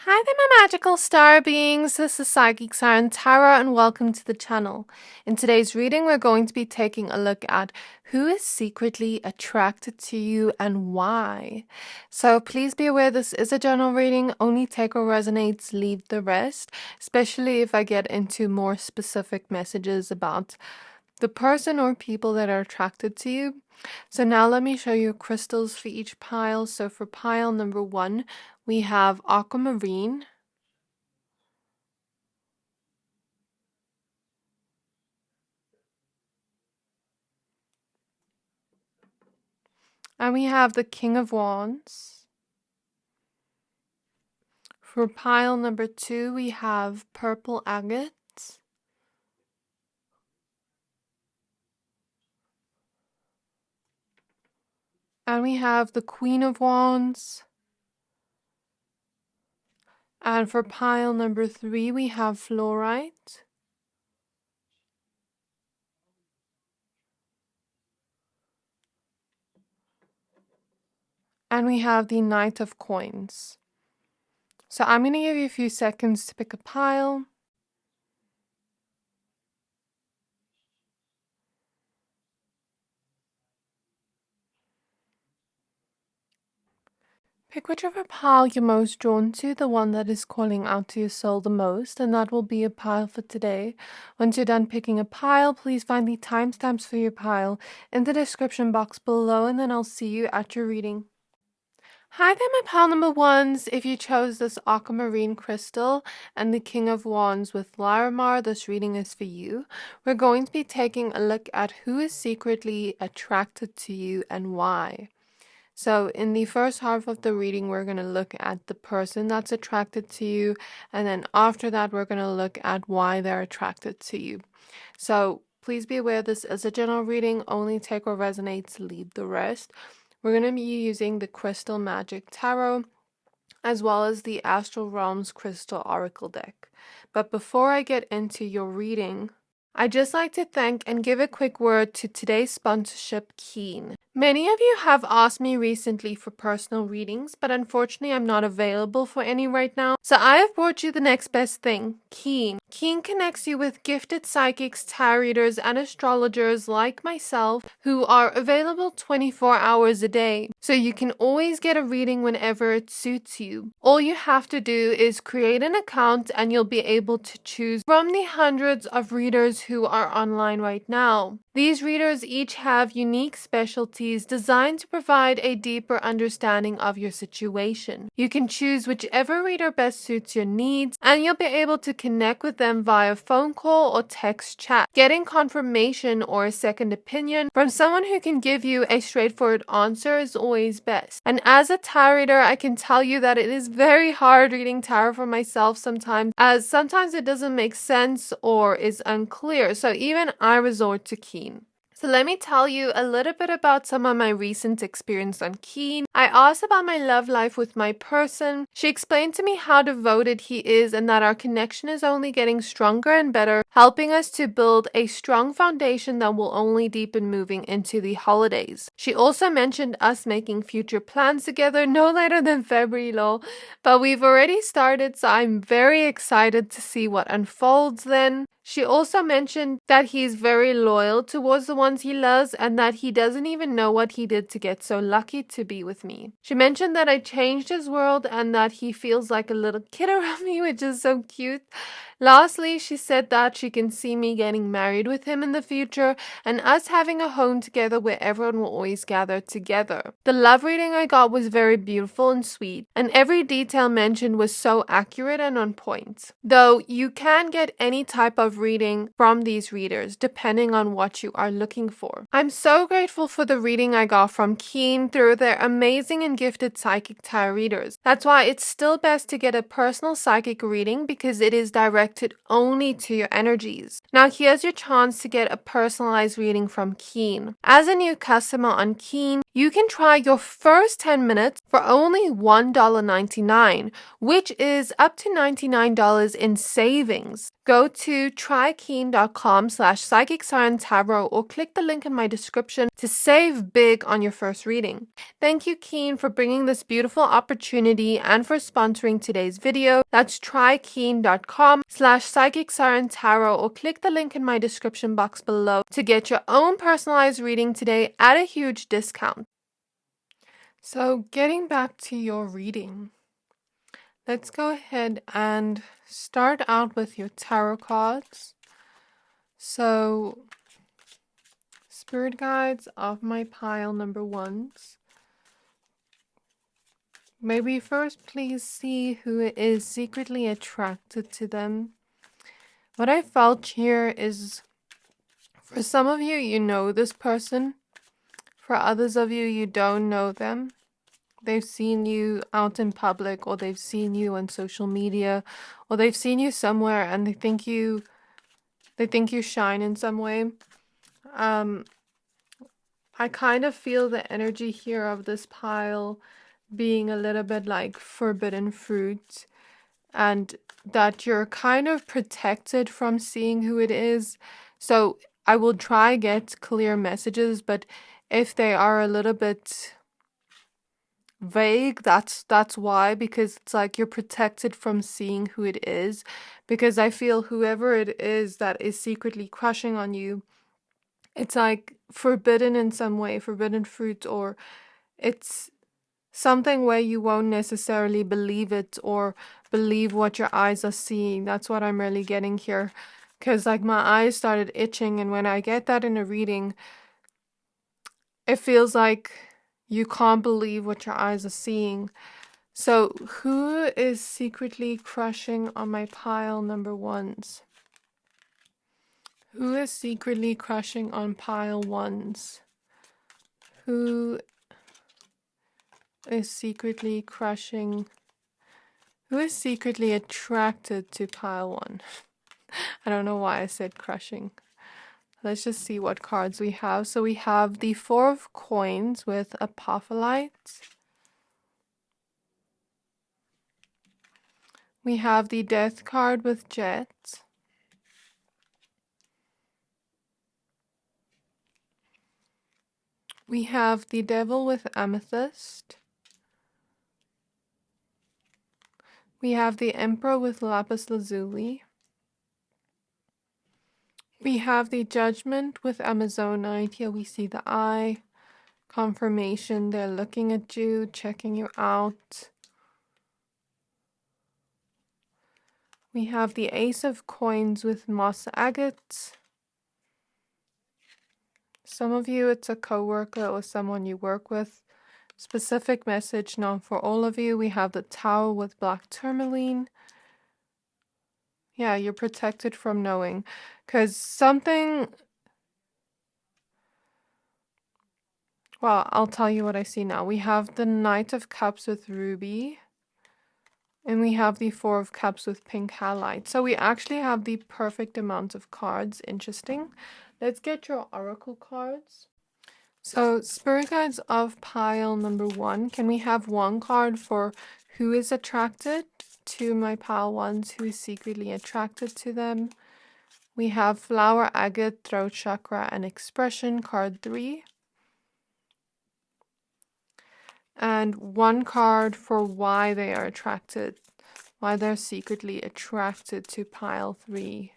Hi there, my magical star beings. This is Psychic Siren Tarot, and welcome to the channel. In today's reading, we're going to be taking a look at who is secretly attracted to you and why. So please be aware this is a general reading. Only take what resonates, leave the rest, especially if I get into more specific messages about the person or people that are attracted to you. So now let me show you crystals for each pile. So for pile number 1, we have Aquamarine. And we have the King of Wands. For pile number 2, we have Purple Agate. And we have the Queen of Wands. And for pile number 3, we have Flourite. And we have the Knight of Coins. So I'm going to give you a few seconds to pick a pile. Pick whichever pile you're most drawn to, the one that is calling out to your soul the most, and that will be a pile for today. Once you're done picking a pile, please find the timestamps for your pile in the description box below, and then I'll see you at your reading. Hi there, my pile number 1s. If you chose this Aquamarine crystal and the King of Wands with Larimar, this reading is for you. We're going to be taking a look at who is secretly attracted to you and why. So in the first half of the reading, we're going to look at the person that's attracted to you. And then after that, we're going to look at why they're attracted to you. So please be aware this is a general reading. Only take what resonates, leave the rest. We're going to be using the Crystal Magic Tarot as well as the Astral Realms Crystal Oracle deck. But before I get into your reading, I'd just like to thank and give a quick word to today's sponsorship, Keen. Many of you have asked me recently for personal readings, but unfortunately I'm not available for any right now. So I have brought you the next best thing, Keen. Keen connects you with gifted psychics, tarot readers, and astrologers like myself who are available 24 hours a day. So you can always get a reading whenever it suits you. All you have to do is create an account and you'll be able to choose from the hundreds of readers who are online right now. These readers each have unique specialties designed to provide a deeper understanding of your situation. You can choose whichever reader best suits your needs, and you'll be able to connect with them via phone call or text chat. Getting confirmation or a second opinion from someone who can give you a straightforward answer is always best. And as a tarot reader, I can tell you that it is very hard reading tarot for myself sometimes, as sometimes it doesn't make sense or is unclear. So even I resort to Keen. So let me tell you a little bit about some of my recent experience on Keen. I asked about my love life with my person. She explained to me how devoted he is and that our connection is only getting stronger and better, helping us to build a strong foundation that will only deepen moving into the holidays. She also mentioned us making future plans together no later than February, lol. But we've already started, so I'm very excited to see what unfolds then. She also mentioned that he's very loyal towards the ones he loves and that he doesn't even know what he did to get so lucky to be with me. She mentioned that I changed his world and that he feels like a little kid around me, which is so cute. Lastly, she said that she can see me getting married with him in the future and us having a home together where everyone will always gather together. The love reading I got was very beautiful and sweet, and every detail mentioned was so accurate and on point. Though you can get any type of reading from these readers depending on what you are looking for. I'm so grateful for the reading I got from Keen through their amazing and gifted psychic tarot readers. That's why it's still best to get a personal psychic reading because it is directed only to your energies. Now here's your chance to get a personalized reading from Keen. As a new customer on Keen, You can try your first 10 minutes for only $1.99, which is up to $99 in savings. Go to trykeen.com/psychic-siren-tarot or click the link in my description to save big on your first reading. Thank you, Keen, for bringing this beautiful opportunity and for sponsoring today's video. That's trykeen.com/psychic-siren-tarot or click the link in my description box below to get your own personalized reading today at a huge discount. So getting back to your reading, let's go ahead and start out with your tarot cards. So, spirit guides of my pile number ones, may we first please see who is secretly attracted to them. What I felt here is, for some of you, you know this person. For others of you, you don't know them. They've seen you out in public, or they've seen you on social media, or they've seen you somewhere and they think you shine in some way. I kind of feel the energy here of this pile being a little bit like forbidden fruit, and that you're kind of protected from seeing who it is. So I will try get clear messages, but if they are a little bit vague, that's why, because it's like you're protected from seeing who it is, because I feel whoever it is that is secretly crushing on you, it's like forbidden in some way, forbidden fruit, or it's something where you won't necessarily believe it or believe what your eyes are seeing. That's what I'm really getting here, because like my eyes started itching, and when I get that in a reading, it feels like you can't believe what your eyes are seeing. So who is secretly crushing on my pile number ones? Who is secretly crushing on pile ones? Who is secretly crushing? Who is secretly attracted to pile one? I don't know why I said crushing. Let's just see what cards we have. So we have the Four of Coins with Apophyllite. We have the Death card with Jet. We have the Devil with Amethyst. We have the Emperor with Lapis Lazuli. We have the Judgment with Amazonite. Here we see the eye. Confirmation, they're looking at you, checking you out. We have the Ace of Coins with Moss Agate. Some of you, it's a co-worker or someone you work with. Specific message, not for all of you. We have the Tower with Black Tourmaline. Yeah, you're protected from knowing. Because something... Well, I'll tell you what I see now. We have the Knight of Cups with Ruby. And we have the Four of Cups with Pink Halite. So we actually have the perfect amount of cards. Interesting. Let's get your oracle cards. So, Spirit Guides of pile number one. Can we have one card for who is attracted to my pile ones? Who is secretly attracted to them? We have Flower, Agate, Throat Chakra, and Expression, card 3. And one card for why they are attracted, why they're secretly attracted to pile 3.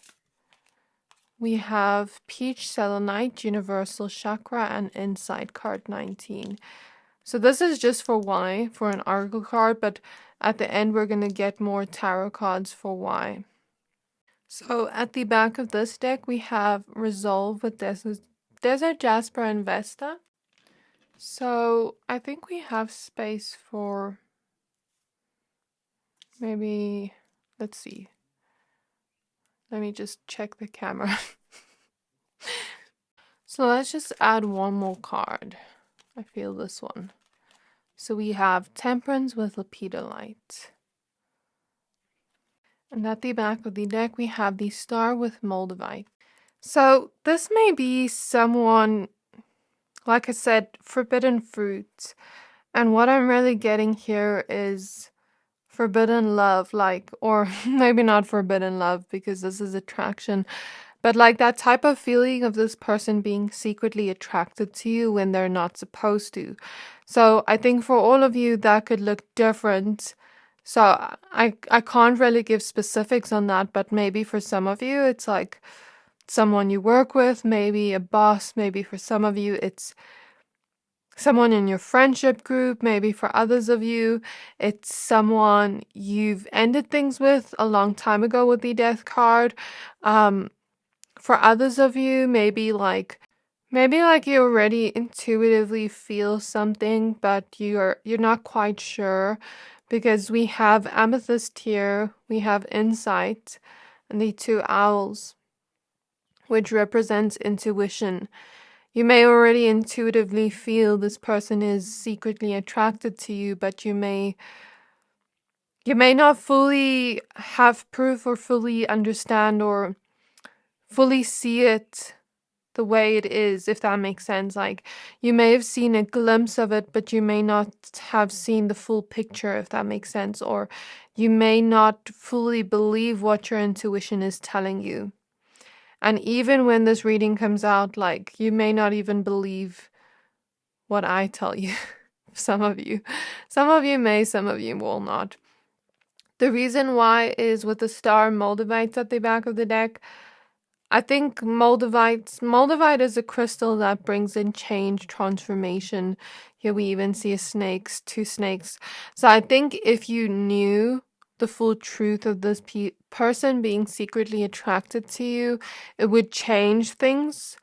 We have Peach, Selenite, Universal Chakra, and Insight, card 19. So this is just for why, for an oracle card, but at the end we're going to get more tarot cards for why. So at the back of this deck we have Resolve with Desert Jasper, and Vesta. So I think we have space for maybe, let's see. Let me just check the camera. So let's just add one more card. I feel this one. So we have Temperance with Lepidolite. And at the back of the deck we have the Star with Moldavite. So this may be someone like I said, forbidden fruit. And what I'm really getting here is forbidden love, like, or maybe not forbidden love because this is attraction, but like that type of feeling of this person being secretly attracted to you when they're not supposed to. So I think for all of you that could look different. So I can't really give specifics on that, but maybe for some of you it's like someone you work with, maybe a boss, maybe for some of you it's someone in your friendship group, maybe for others of you, it's someone you've ended things with a long time ago with the death card. For others of you, maybe like you already intuitively feel something, but you're not quite sure because we have amethyst here, we have insight, and the two owls, which represents intuition. You may already intuitively feel this person is secretly attracted to you, but you may not fully have proof or fully understand or fully see it the way it is, if that makes sense. Like, you may have seen a glimpse of it, but you may not have seen the full picture, if that makes sense. Or you may not fully believe what your intuition is telling you. And even when this reading comes out, like, you may not even believe what I tell you. Some of you. Some of you may, some of you will not. The reason why is with the star Moldavites at the back of the deck. I think Moldavite is a crystal that brings in change, transformation. Here we even see two snakes. So I think if you knew the full truth of this person being secretly attracted to you, it would change things.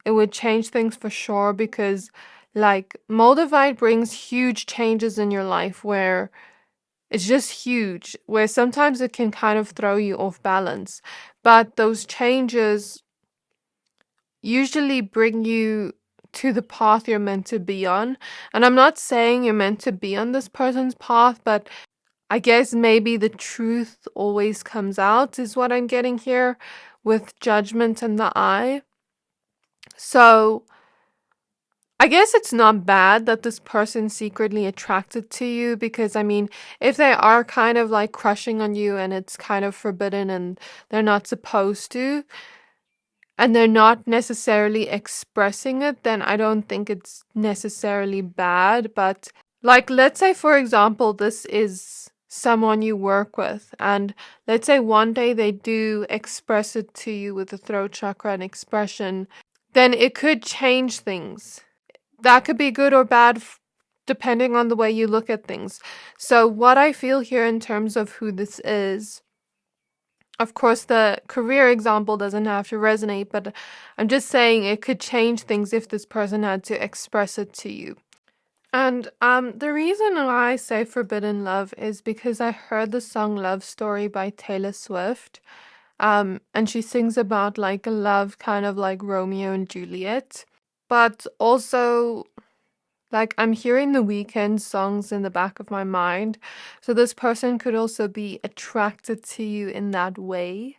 It would change things for sure, because like Moldavite brings huge changes in your life where it's just huge, where sometimes it can kind of throw you off balance. But those changes usually bring you to the path you're meant to be on. And I'm not saying you're meant to be on this person's path, but I guess maybe the truth always comes out, is what I'm getting here with Judgment and the Eye. So I guess it's not bad that this person's secretly attracted to you, because I mean, if they are kind of like crushing on you and it's kind of forbidden and they're not supposed to, and they're not necessarily expressing it, then I don't think it's necessarily bad. But like, let's say for example, this is someone you work with, and let's say one day they do express it to you with the throat chakra and expression, then it could change things. That could be good or bad depending on the way you look at things. So what I feel here in terms of who this is, of course the career example doesn't have to resonate, but I'm just saying it could change things if this person had to express it to you. And the reason why I say forbidden love is because I heard the song Love Story by Taylor Swift. And she sings about like a love kind of like Romeo and Juliet. But also, like, I'm hearing The Weeknd songs in the back of my mind. So this person could also be attracted to you in that way.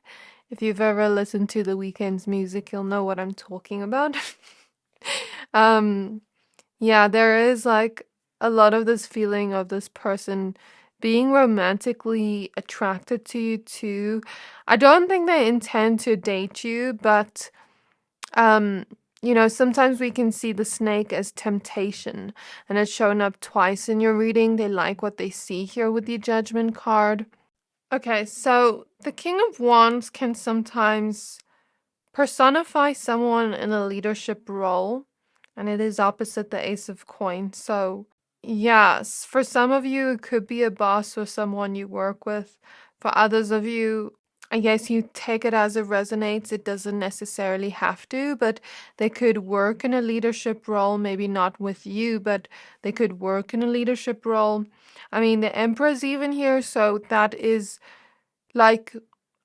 If you've ever listened to The Weeknd's music, you'll know what I'm talking about. Yeah, there is like a lot of this feeling of this person being romantically attracted to you too. I don't think they intend to date you, but um sometimes we can see the snake as temptation, and it's shown up twice in your reading. They like what they see here with the Judgment card. Okay, so the King of Wands can sometimes personify someone in a leadership role, and it is opposite the Ace of Coins. So yes, for some of you it could be a boss or someone you work with. For others of you, I guess you take it as it resonates. It doesn't necessarily have to, but they could work in a leadership role, maybe not with you, but they could work in a leadership role. I mean, the Emperor's even here, so that is like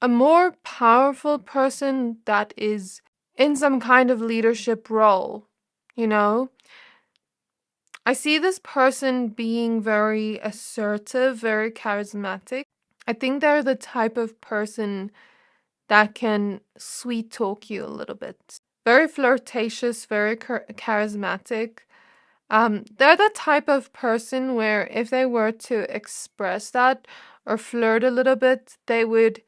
a more powerful person that is in some kind of leadership role, you know? I see this person being very assertive, very charismatic. I think they're the type of person that can sweet talk you a little bit. very flirtatious, very charismatic. They're the type of person where if they were to express that or flirt a little bit, they would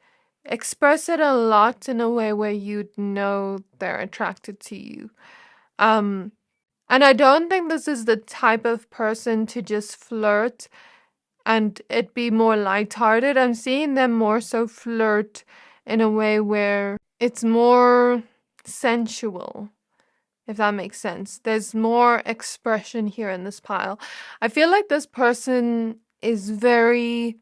express it a lot in a way where you'd know they're attracted to you. And I don't think this is the type of person to just flirt and it be more lighthearted. I'm seeing them more so flirt in a way where it's more sensual, if that makes sense. There's more expression here in this pile. I feel like this person is very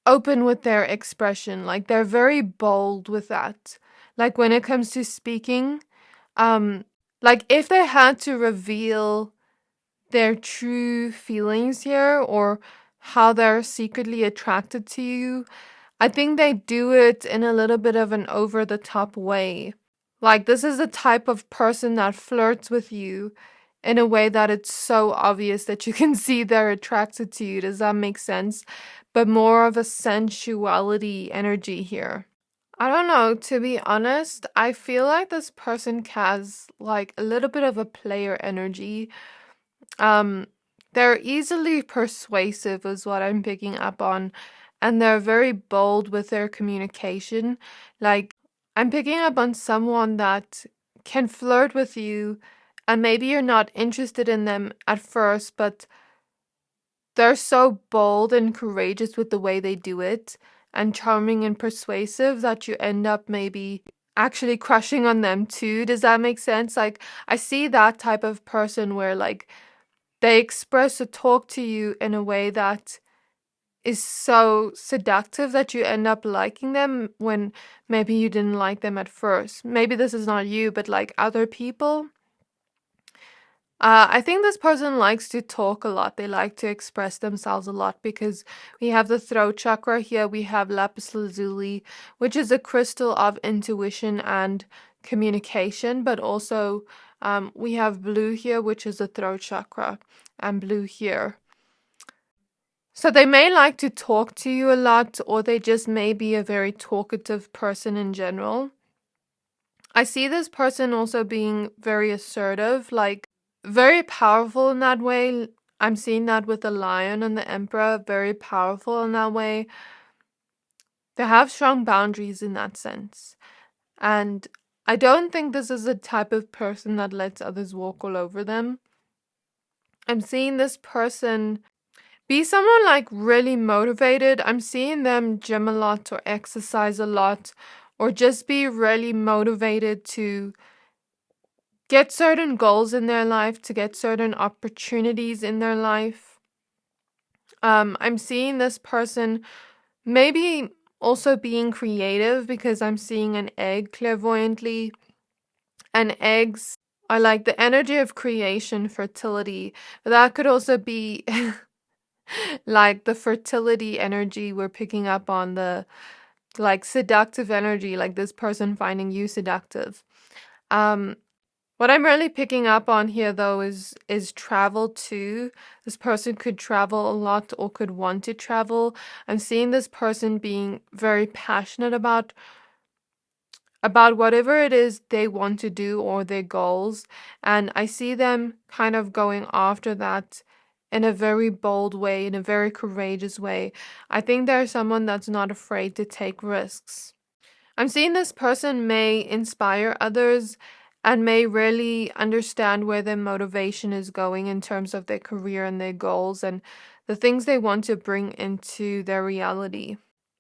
open with their expression. Like they're very bold with that. Like when it comes to speaking, like if they had to reveal their true feelings here or how they're secretly attracted to you, I think they do it in a little bit of an over the top way. Like this is the type of person that flirts with you in a way that it's so obvious that you can see they're attracted to you. Does that make sense? But more of a sensuality energy here. I don't know, to be honest, I feel like this person has like a little bit of a player energy. Um, they're easily persuasive is what I'm picking up on, and they're very bold with their communication. Like I'm picking up on someone that can flirt with you and maybe you're not interested in them at first, but they're so bold and courageous with the way they do it and charming and persuasive that you end up maybe actually crushing on them too. Does that make sense? Like I see that type of person where like they express or talk to you in a way that is so seductive that you end up liking them when maybe you didn't like them at first. Maybe this is not you, but like other people. I think this person likes to talk a lot. They like to express themselves a lot because we have the throat chakra here. We have lapis lazuli, which is a crystal of intuition and communication, but also we have blue here, which is the throat chakra, and blue here. So they may like to talk to you a lot, or they just may be a very talkative person in general. I see this person also being very assertive, like very powerful in that way. I'm seeing that with the lion and the emperor, very powerful in that way. They have strong boundaries in that sense. And I don't think this is the type of person that lets others walk all over them. I'm seeing this person be someone like really motivated. I'm seeing them gym a lot or exercise a lot or just be really motivated to get certain goals in their life, to get certain opportunities in their life. I'm seeing this person maybe also being creative because I'm seeing an egg clairvoyantly. And eggs are like the energy of creation, fertility. But that could also be like the fertility energy we're picking up on, the like seductive energy, like this person finding you seductive. What I'm really picking up on here though is travel too. This person could travel a lot or could want to travel. I'm seeing this person being very passionate about whatever it is they want to do or their goals, and I see them kind of going after that in a very bold way, in a very courageous way. I think there's someone that's not afraid to take risks. I'm seeing this person may inspire others and may really understand where their motivation is going in terms of their career and their goals and the things they want to bring into their reality.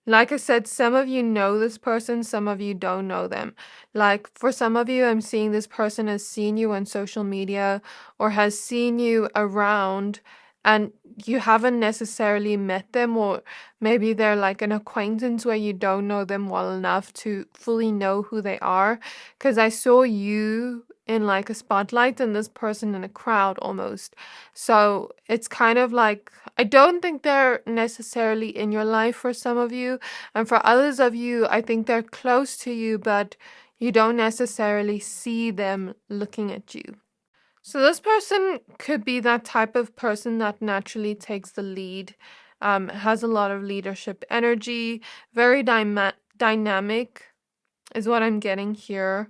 Like I said, some of you know this person, some of you don't know them. Like for some of you, I'm seeing this person has seen you on social media or has seen you around and you haven't necessarily met them, or maybe they're like an acquaintance where you don't know them well enough to fully know who they are. Because I saw you in like a spotlight and this person in a crowd almost. So it's kind of like, I don't think they're necessarily in your life for some of you. And for others of you, I think they're close to you, but you don't necessarily see them looking at you. So this person could be that type of person that naturally takes the lead, has a lot of leadership energy, very dynamic is what I'm getting here.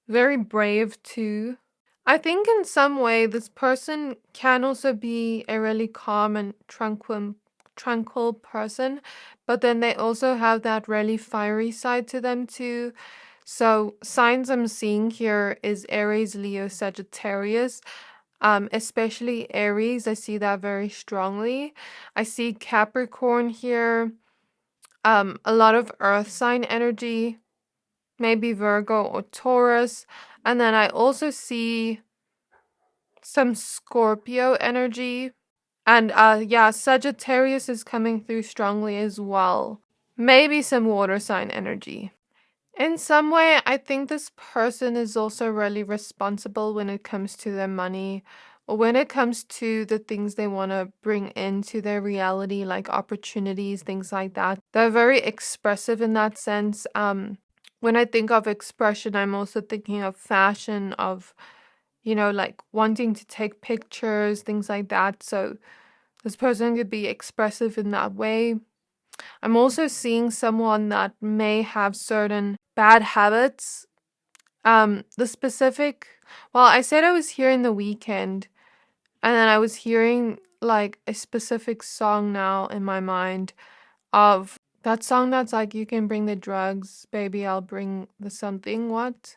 very brave too. I think in some way this person can also be a really calm and tranquil person, but then they also have that really fiery side to them too. So signs I'm seeing here is Aries, Leo, Sagittarius. Especially Aries, I see that very strongly. I see Capricorn here. A lot of earth sign energy, maybe Virgo or Taurus. And then I also see some Scorpio energy. And yeah, Sagittarius is coming through strongly as well. Maybe some water sign energy. In some way, I think this person is also really responsible when it comes to their money or when it comes to the things they want to bring into their reality, like opportunities, things like that. They're very expressive in that sense. When I think of expression, I'm also thinking of fashion, of, like wanting to take pictures, things like that. So this person could be expressive in that way. I'm also seeing someone that may have certain bad habits. The specific, well, I said I was hearing The Weekend, and then I was hearing like a specific song now in my mind of that song that's like, you can bring the drugs, baby, I'll bring the something. What?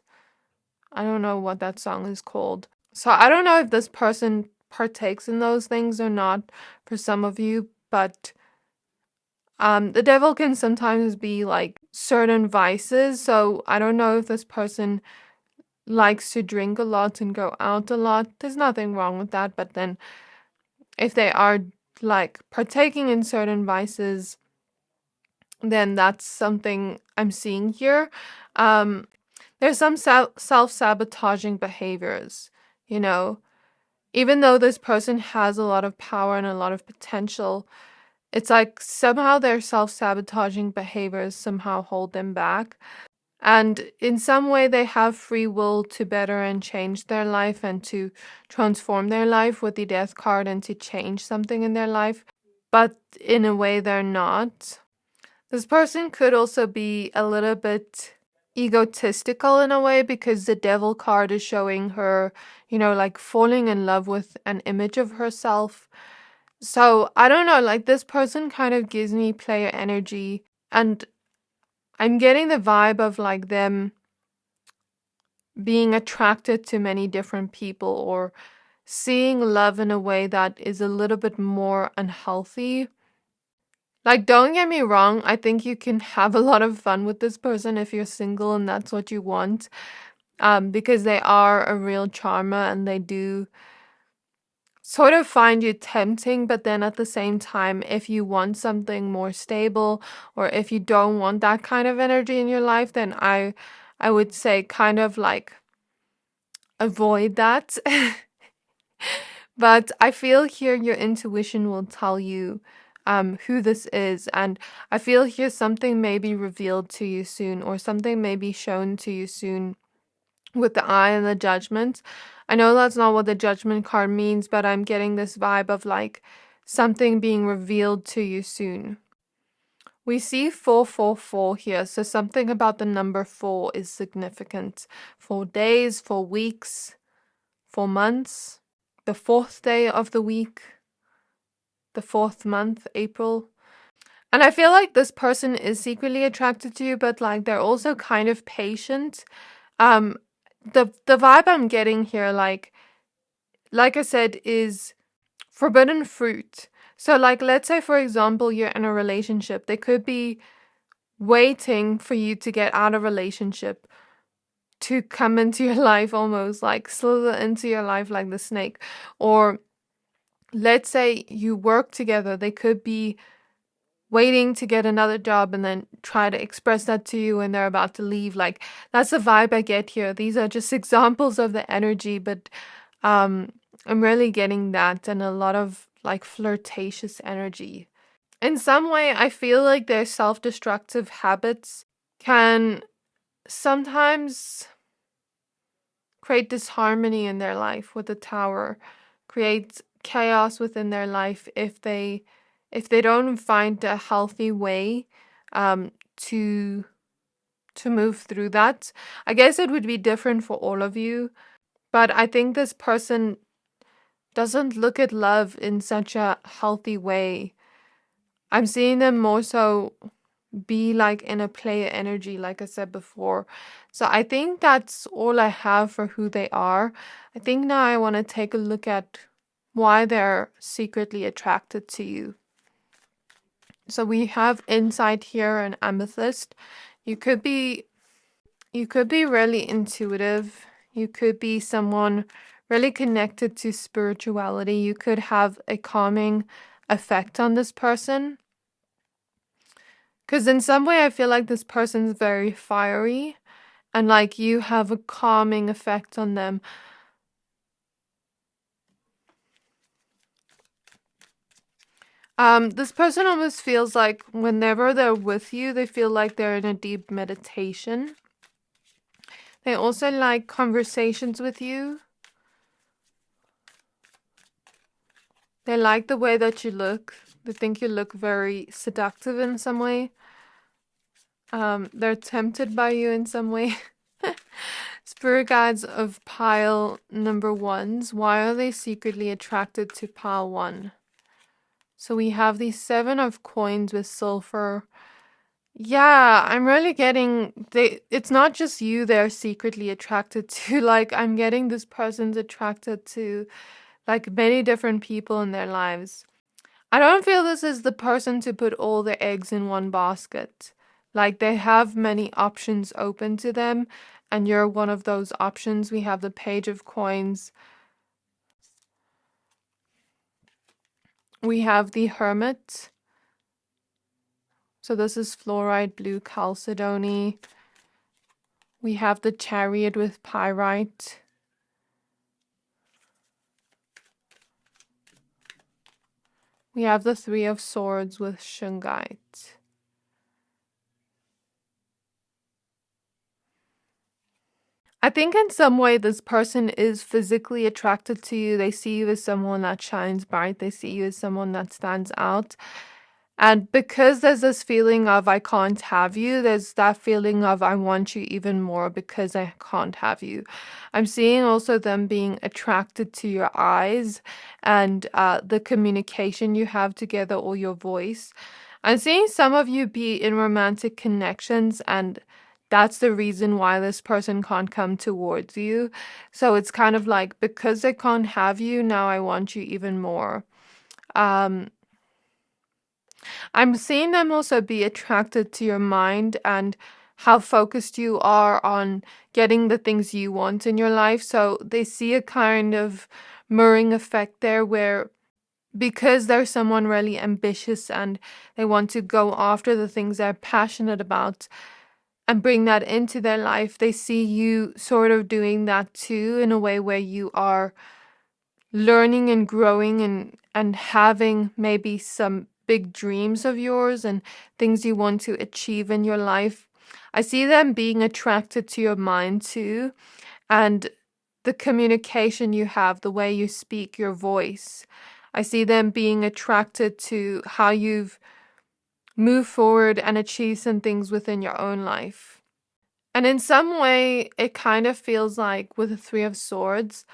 I don't know what that song is called. So I don't know if this person partakes in those things or not for some of you, but the devil can sometimes be like certain vices. So I don't know if this person likes to drink a lot and go out a lot. There's nothing wrong with that. But then if they are like partaking in certain vices, then that's something I'm seeing here. There's some self-sabotaging behaviors, even though this person has a lot of power and a lot of potential. It's like somehow their self-sabotaging behaviors somehow hold them back. And in some way, they have free will to better and change their life and to transform their life with the death card and to change something in their life. But in a way, they're not. This person could also be a little bit egotistical in a way because the devil card is showing her, like falling in love with an image of herself. So I don't know, like this person kind of gives me player energy, and I'm getting the vibe of like them being attracted to many different people or seeing love in a way that is a little bit more unhealthy. Like, don't get me wrong, I think you can have a lot of fun with this person if you're single and that's what you want, because they are a real charmer and they do sort of find you tempting, but then at the same time, if you want something more stable or if you don't want that kind of energy in your life, then I would say kind of like avoid that. But I feel here your intuition will tell you who this is, and I feel here something may be revealed to you soon or something may be shown to you soon with the eye and the judgment. I know that's not what the judgment card means, but I'm getting this vibe of like something being revealed to you soon. We see 444 here, so something about the number 4 is significant. 4 days, 4 weeks, 4 months, the 4th day of the week, the 4th month, April. And I feel like this person is secretly attracted to you, but like they're also kind of patient. The vibe I'm getting here, like I said, is forbidden fruit. So like, let's say for example, you're in a relationship. They could be waiting for you to get out of relationship to come into your life, almost like slither into your life like the snake. Or let's say you work together. They could be waiting to get another job and then try to express that to you when they're about to leave. Like, that's the vibe I get here. These are just examples of the energy, but I'm really getting that, and a lot of like flirtatious energy. In some way, I feel like their self-destructive habits can sometimes create disharmony in their life with the Tower, create chaos within their life if they don't find a healthy way to to move through that. I guess it would be different for all of you, but I think this person doesn't look at love in such a healthy way. I'm seeing them more so be like in a player energy, like I said before. So I think that's all I have for who they are. I think now I want to take a look at why they're secretly attracted to you. So we have insight here and amethyst. You could be really intuitive. You could be someone really connected to spirituality. You could have a calming effect on this person. Because in some way, I feel like this person's very fiery and like you have a calming effect on them. This person almost feels like whenever they're with you, they feel like they're in a deep meditation. They also like conversations with you. They like the way that you look. They think you look very seductive in some way. They're tempted by you in some way. Spirit guides of pile number 1s. Why are they secretly attracted to pile 1? So we have the 7 of coins with sulfur. Yeah, I'm really getting it's not just you they're secretly attracted to. Like, I'm getting this person's attracted to like many different people in their lives. I don't feel this is the person to put all their eggs in one basket. Like, they have many options open to them, and you're one of those options. We have the Page of Coins. We have the Hermit. So this is Flourite, Blue Chalcedony. We have the Chariot with Pyrite. We have the 3 of Swords with Shungite. I think in some way this person is physically attracted to you. They see you as someone that shines bright. They see you as someone that stands out. And because there's this feeling of I can't have you, there's that feeling of I want you even more because I can't have you. I'm seeing also them being attracted to your eyes and the communication you have together or your voice. I'm seeing some of you be in romantic connections, and that's the reason why this person can't come towards you. So it's kind of like, because they can't have you, now I want you even more. I'm seeing them also be attracted to your mind and how focused you are on getting the things you want in your life. So they see a kind of mirroring effect there where, because they're someone really ambitious and they want to go after the things they're passionate about and bring that into their life, they see you sort of doing that too, in a way where you are learning and growing and having maybe some big dreams of yours and things you want to achieve in your life. I see them being attracted to your mind too, and the communication you have, the way you speak, your voice. I see them being attracted to how you've moved forward and achieved some things within your own life. And in some way, it kind of feels like with the 3 of Swords,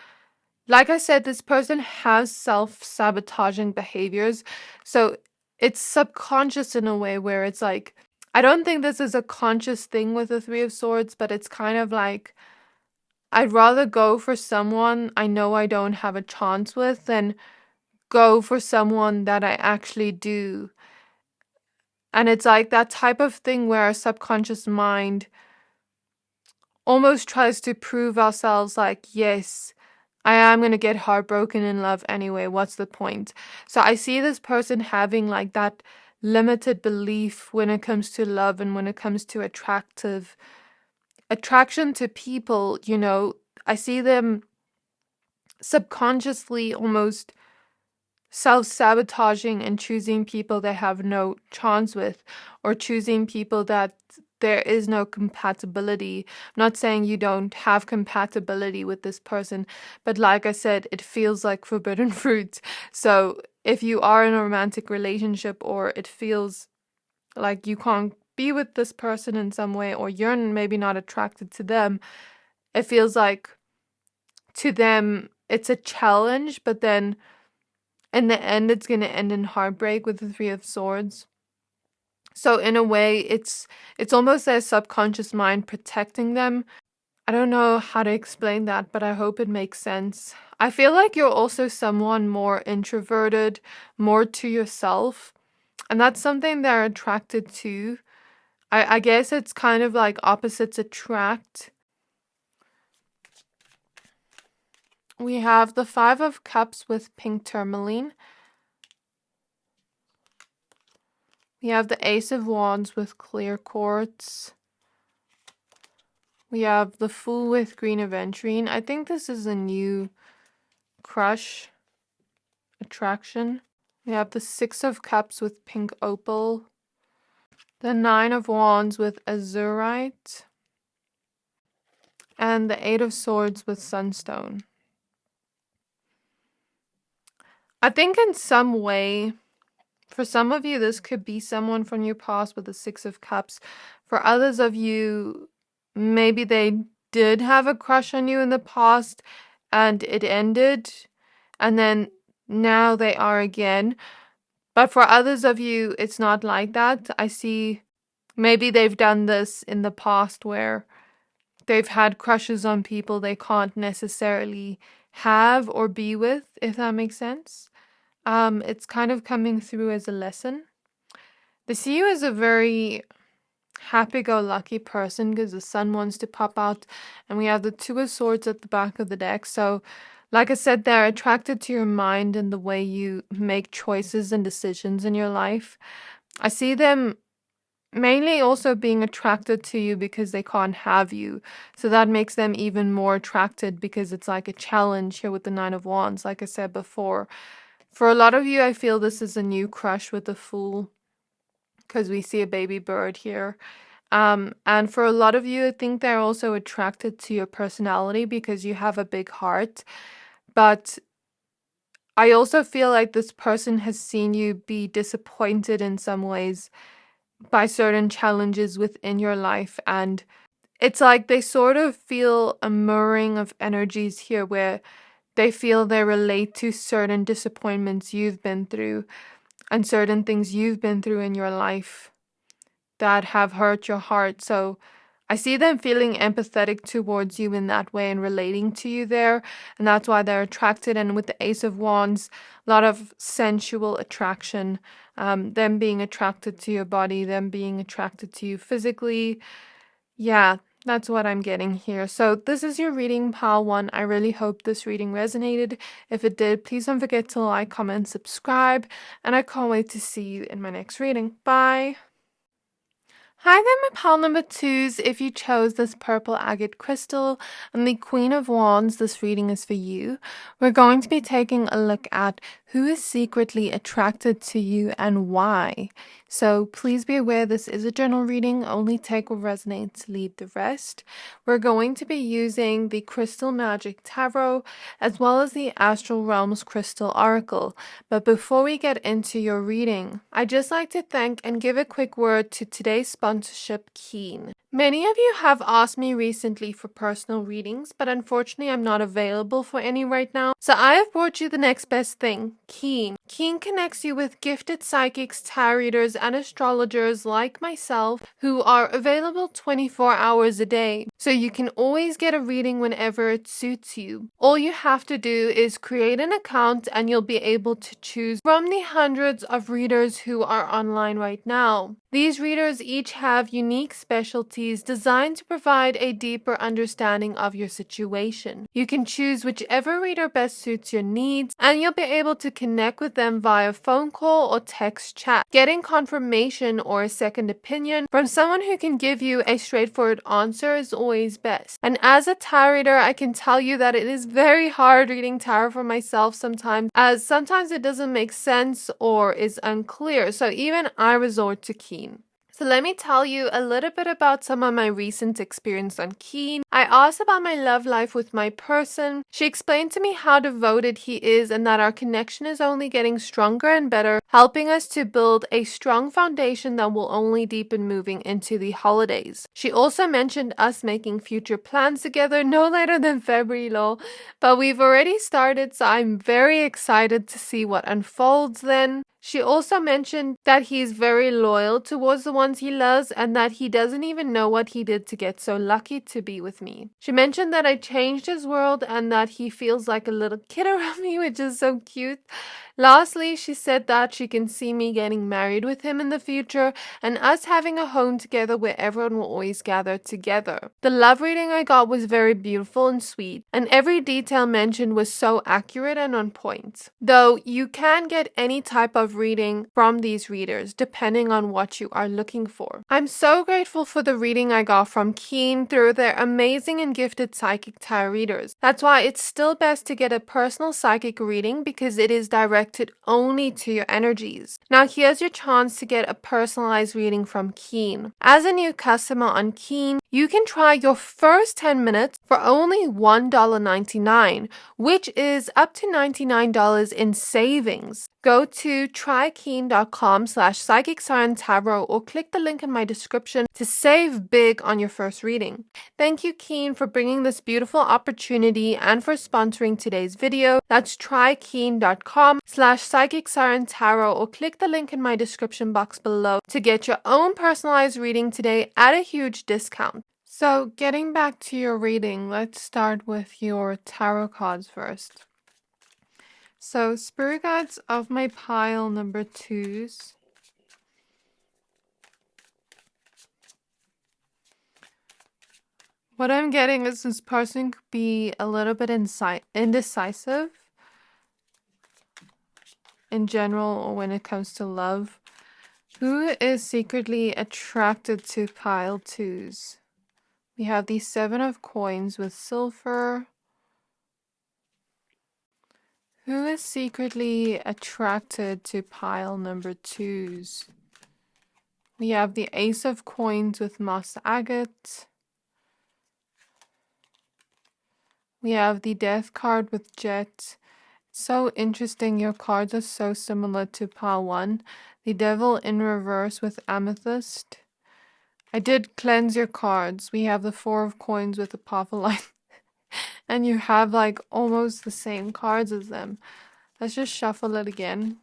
like I said, this person has self-sabotaging behaviors. So it's subconscious in a way where it's like, I don't think this is a conscious thing with the 3 of Swords, but it's kind of like, I'd rather go for someone I know I don't have a chance with than go for someone that I actually do. And it's like that type of thing where our subconscious mind almost tries to prove ourselves like, yes, I am going to get heartbroken in love anyway. What's the point? So I see this person having like that limited belief when it comes to love and when it comes to attraction to people, you know. I see them subconsciously almost self-sabotaging and choosing people they have no chance with, or choosing people that there is no compatibility. I'm not saying you don't have compatibility with this person, but like I said, it feels like forbidden fruit. So if you are in a romantic relationship or it feels like you can't be with this person in some way, or you're maybe not attracted to them, it feels like to them it's a challenge, but then in the end it's going to end in heartbreak with the Three of Swords. So in a way, it's almost their subconscious mind protecting them. I don't know how to explain that, but I hope it makes sense. I feel like you're also someone more introverted, more to yourself, and that's something they're attracted to. I guess it's kind of like opposites attract. We have the Five of Cups with pink tourmaline. We have the Ace of Wands with clear quartz. We have the Fool with green aventurine. I think this is a new crush attraction. We have the Six of Cups with pink opal. The Nine of Wands with azurite. And the Eight of Swords with sunstone. I think in some way, for some of you, this could be someone from your past with the Six of Cups. For others of you, maybe they did have a crush on you in the past and it ended, and then now they are again. But for others of you, it's not like that. I see maybe they've done this in the past where they've had crushes on people they can't necessarily have or be with, if that makes sense. It's kind of coming through as a lesson. The see you is a very happy-go-lucky person because the sun wants to pop out, and we have the Two of Swords at the back of the deck. So like I said, they're attracted to your mind and the way you make choices and decisions in your life. I see them mainly also being attracted to you because they can't have you. So that makes them even more attracted because it's like a challenge here with the Nine of Wands, like I said before. For a lot of you, I feel this is a new crush with the Fool because we see a baby bird here. And for a lot of you, I think they're also attracted to your personality because you have a big heart. But I also feel like this person has seen you be disappointed in some ways by certain challenges within your life. And it's like they sort of feel a mirroring of energies here where they feel they relate to certain disappointments you've been through and certain things you've been through in your life that have hurt your heart. So I see them feeling empathetic towards you in that way and relating to you there. And that's why they're attracted. And with the Ace of Wands, a lot of sensual attraction. Them being attracted to your body, them being attracted to you physically. Yeah, that's what I'm getting here. So this is your reading, Pile 1. I really hope this reading resonated. If it did, please don't forget to like, comment, subscribe. And I can't wait to see you in my next reading. Bye. Hi there, my pile number 2s. If you chose this purple agate crystal and the Queen of Wands, this reading is for you. We're going to be taking a look at who is secretly attracted to you and why. So please be aware this is a general reading. Only take what resonates, leave the rest. We're going to be using the Crystal Magic Tarot as well as the Astral Realms Crystal Oracle. But before we get into your reading, I'd just like to thank and give a quick word to today's sponsorship, Keen. Many of you have asked me recently for personal readings, but unfortunately I'm not available for any right now. So I have brought you the next best thing, Keen. Keen connects you with gifted psychics, tarot readers, and astrologers like myself who are available 24 hours a day. So you can always get a reading whenever it suits you. All you have to do is create an account and you'll be able to choose from the hundreds of readers who are online right now. These readers each have unique specialties designed to provide a deeper understanding of your situation. You can choose whichever reader best suits your needs, and you'll be able to connect with them via phone call or text chat. Getting confirmation or a second opinion from someone who can give you a straightforward answer is always best. And as a tarot reader, I can tell you that it is very hard reading tarot for myself sometimes, as sometimes it doesn't make sense or is unclear. So even I resort to Keen. So let me tell you a little bit about some of my recent experience on Keen. I asked about my love life with my person. She explained to me how devoted he is and that our connection is only getting stronger and better, helping us to build a strong foundation that will only deepen moving into the holidays. She also mentioned us making future plans together no later than February, lol. But we've already started, so I'm very excited to see what unfolds then. She also mentioned that he's very loyal towards the ones he loves and that he doesn't even know what he did to get so lucky to be with me. She mentioned that I changed his world and that he feels like a little kid around me, which is so cute. Lastly, she said that she can see me getting married with him in the future and us having a home together where everyone will always gather together. The love reading I got was very beautiful and sweet, and every detail mentioned was so accurate and on point. Though you can get any type of reading from these readers depending on what you are looking for. I'm so grateful for the reading I got from Keen through their amazing and gifted psychic tarot readers. That's why it's still best to get a personal psychic reading because it is directed only to your energies. Now here's your chance to get a personalized reading from Keen. As a new customer on Keen, you can try your first 10 minutes for only $1.99, which is up to $99 in savings. Go to trykeen.com/psychic siren tarot or click the link in my description to save big on your first reading. Thank you, Keen, for bringing this beautiful opportunity and for sponsoring today's video. That's trykeen.com/psychic siren tarot or click the link in my description box below to get your own personalized reading today at a huge discount. So getting back to your reading, let's start with your tarot cards first. So spirit guides of my pile number 2s. What I'm getting is this person could be a little bit indecisive in general or when it comes to love. Who is secretly attracted to pile 2s? We have the 7 of coins with silver. Who is secretly attracted to pile number 2s? We have the Ace of Coins with moss agate. We have the Death card with jet. So interesting, your cards are so similar to pile 1. The Devil in reverse with amethyst. I did cleanse your cards. We have the 4 of coins with the powerful light. And you have like almost the same cards as them. Let's just shuffle it again.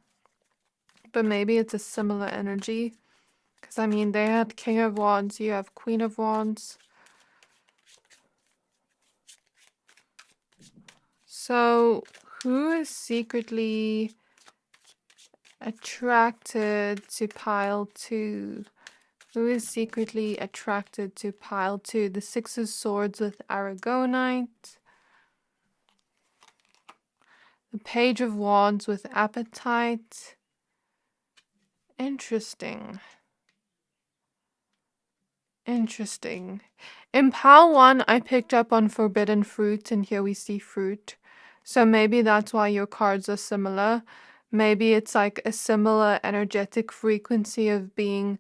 But maybe it's a similar energy. Because I mean, they had King of Wands, you have Queen of Wands. So, who is secretly attracted to pile 2? Who is secretly attracted to pile 2? The 6 of Swords with Aragonite. The Page of Wands with Appetite. Interesting. Interesting. In pile 1, I picked up on forbidden fruit, and here we see fruit. So maybe that's why your cards are similar. Maybe it's like a similar energetic frequency of being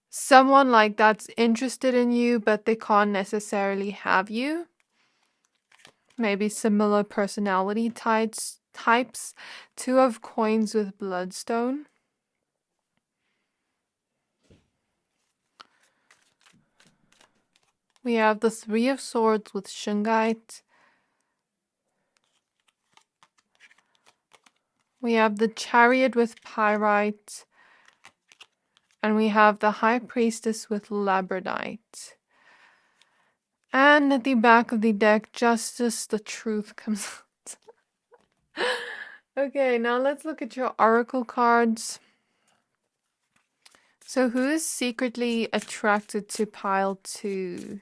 someone like that's interested in you, but they can't necessarily have you. Maybe similar personality types. 2 of coins with bloodstone. We have the 3 of swords with shungite. We have the Chariot with pyrite. And we have the High Priestess with labradorite. And at the back of the deck, Justice, the Truth comes out. Okay, now let's look at your oracle cards. So who is secretly attracted to pile 2?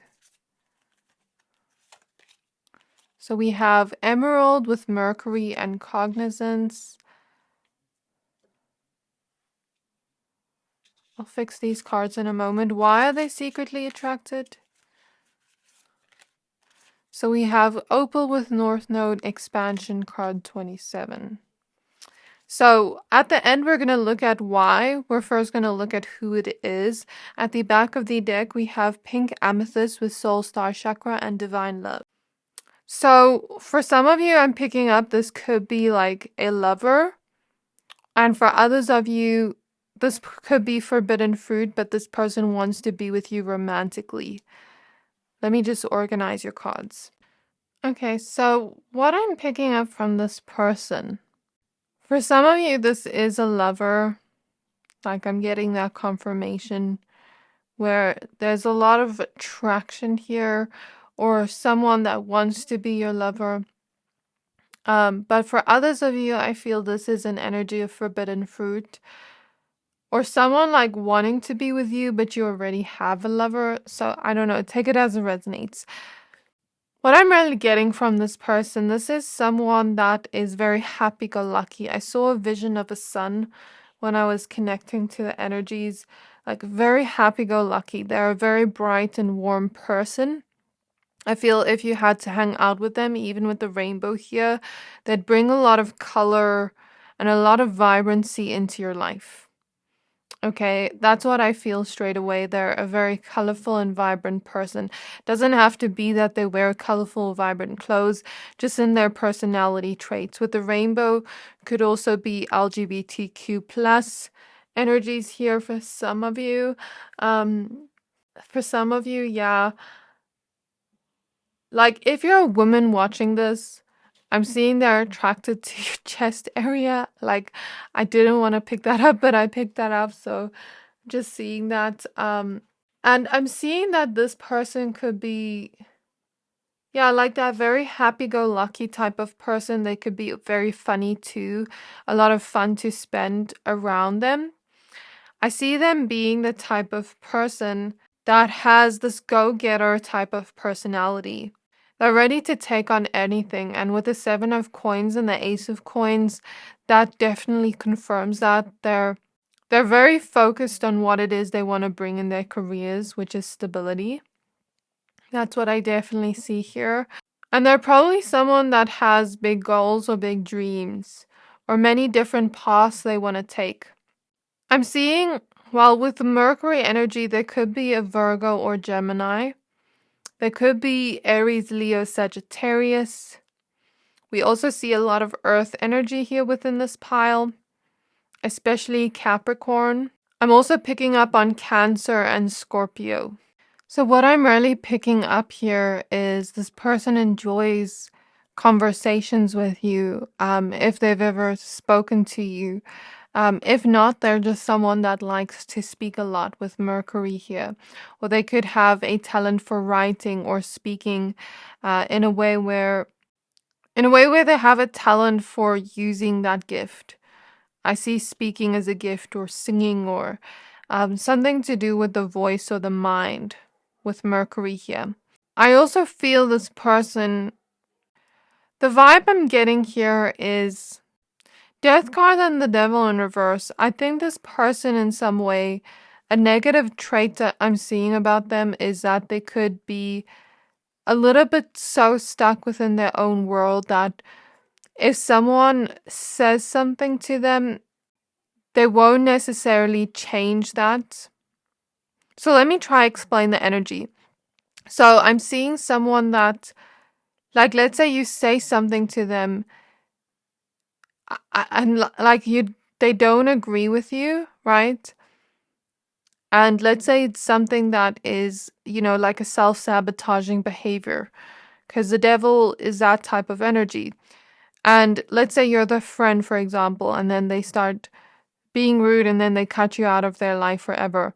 So we have Emerald with Mercury and Cognizance. I'll fix these cards in a moment. Why are they secretly attracted? So we have Opal with North Node Expansion card 27. So at the end, we're going to look at why. We're first going to look at who it is. At the back of the deck, we have Pink Amethyst with Soul Star Chakra and Divine Love. So for some of you, I'm picking up this could be like a lover. And for others of you, this could be forbidden fruit, but this person wants to be with you romantically. Let me just organize your cards. Okay, so what I'm picking up from this person. For some of you, this is a lover. Like I'm getting that confirmation where there's a lot of attraction here or someone that wants to be your lover. But for others of you, I feel this is an energy of forbidden fruit or someone like wanting to be with you, but you already have a lover. So I don't know, take it as it resonates. What I'm really getting from this person, this is someone that is very happy-go-lucky. I saw a vision of a sun when I was connecting to the energies, like very happy-go-lucky. They're a very bright and warm person. I feel if you had to hang out with them, even with the rainbow here, they'd bring a lot of color and a lot of vibrancy into your life. Okay, that's what I feel straight away. They're a very colorful and vibrant person. Doesn't have to be that they wear colorful, vibrant clothes, just in their personality traits. With the rainbow, could also be LGBTQ plus energies here for some of you. For some of you, yeah. Like if you're a woman watching this, I'm seeing they're attracted to your chest area. Like I didn't want to pick that up, but I picked that up. So just seeing that. And I'm seeing that this person could be, yeah, like that very happy-go-lucky type of person. They could be very funny too. A lot of fun to spend around them. I see them being the type of person that has this go-getter type of personality. They're ready to take on anything, and with the 7 of coins and the Ace of coins, that definitely confirms that they're very focused on what it is they want to bring in their careers, which is stability. That's what I definitely see here. And they're probably someone that has big goals or big dreams, or many different paths they want to take. I'm seeing, well, with the Mercury energy, there could be a Virgo or Gemini. There could be Aries, Leo, Sagittarius. We also see a lot of Earth energy here within this pile, especially Capricorn. I'm also picking up on Cancer and Scorpio. So what I'm really picking up here is this person enjoys conversations with you, if they've ever spoken to you. If not, they're just someone that likes to speak a lot with Mercury here. Or they could have a talent for writing or speaking in a way where they have a talent for using that gift. I see speaking as a gift or singing or something to do with the voice or the mind with Mercury here. I also feel this person, the vibe I'm getting here is Death card and the Devil in reverse. I think this person in some way, a negative trait that I'm seeing about them is that they could be a little bit so stuck within their own world that if someone says something to them, they won't necessarily change that. So let me try explain the energy. So I'm seeing someone that, like, let's say you say something to them and like they don't agree with you, right? And let's say it's something that is, like a self-sabotaging behavior, because the devil is that type of energy. And let's say you're the friend, for example, and then they start being rude and then they cut you out of their life forever.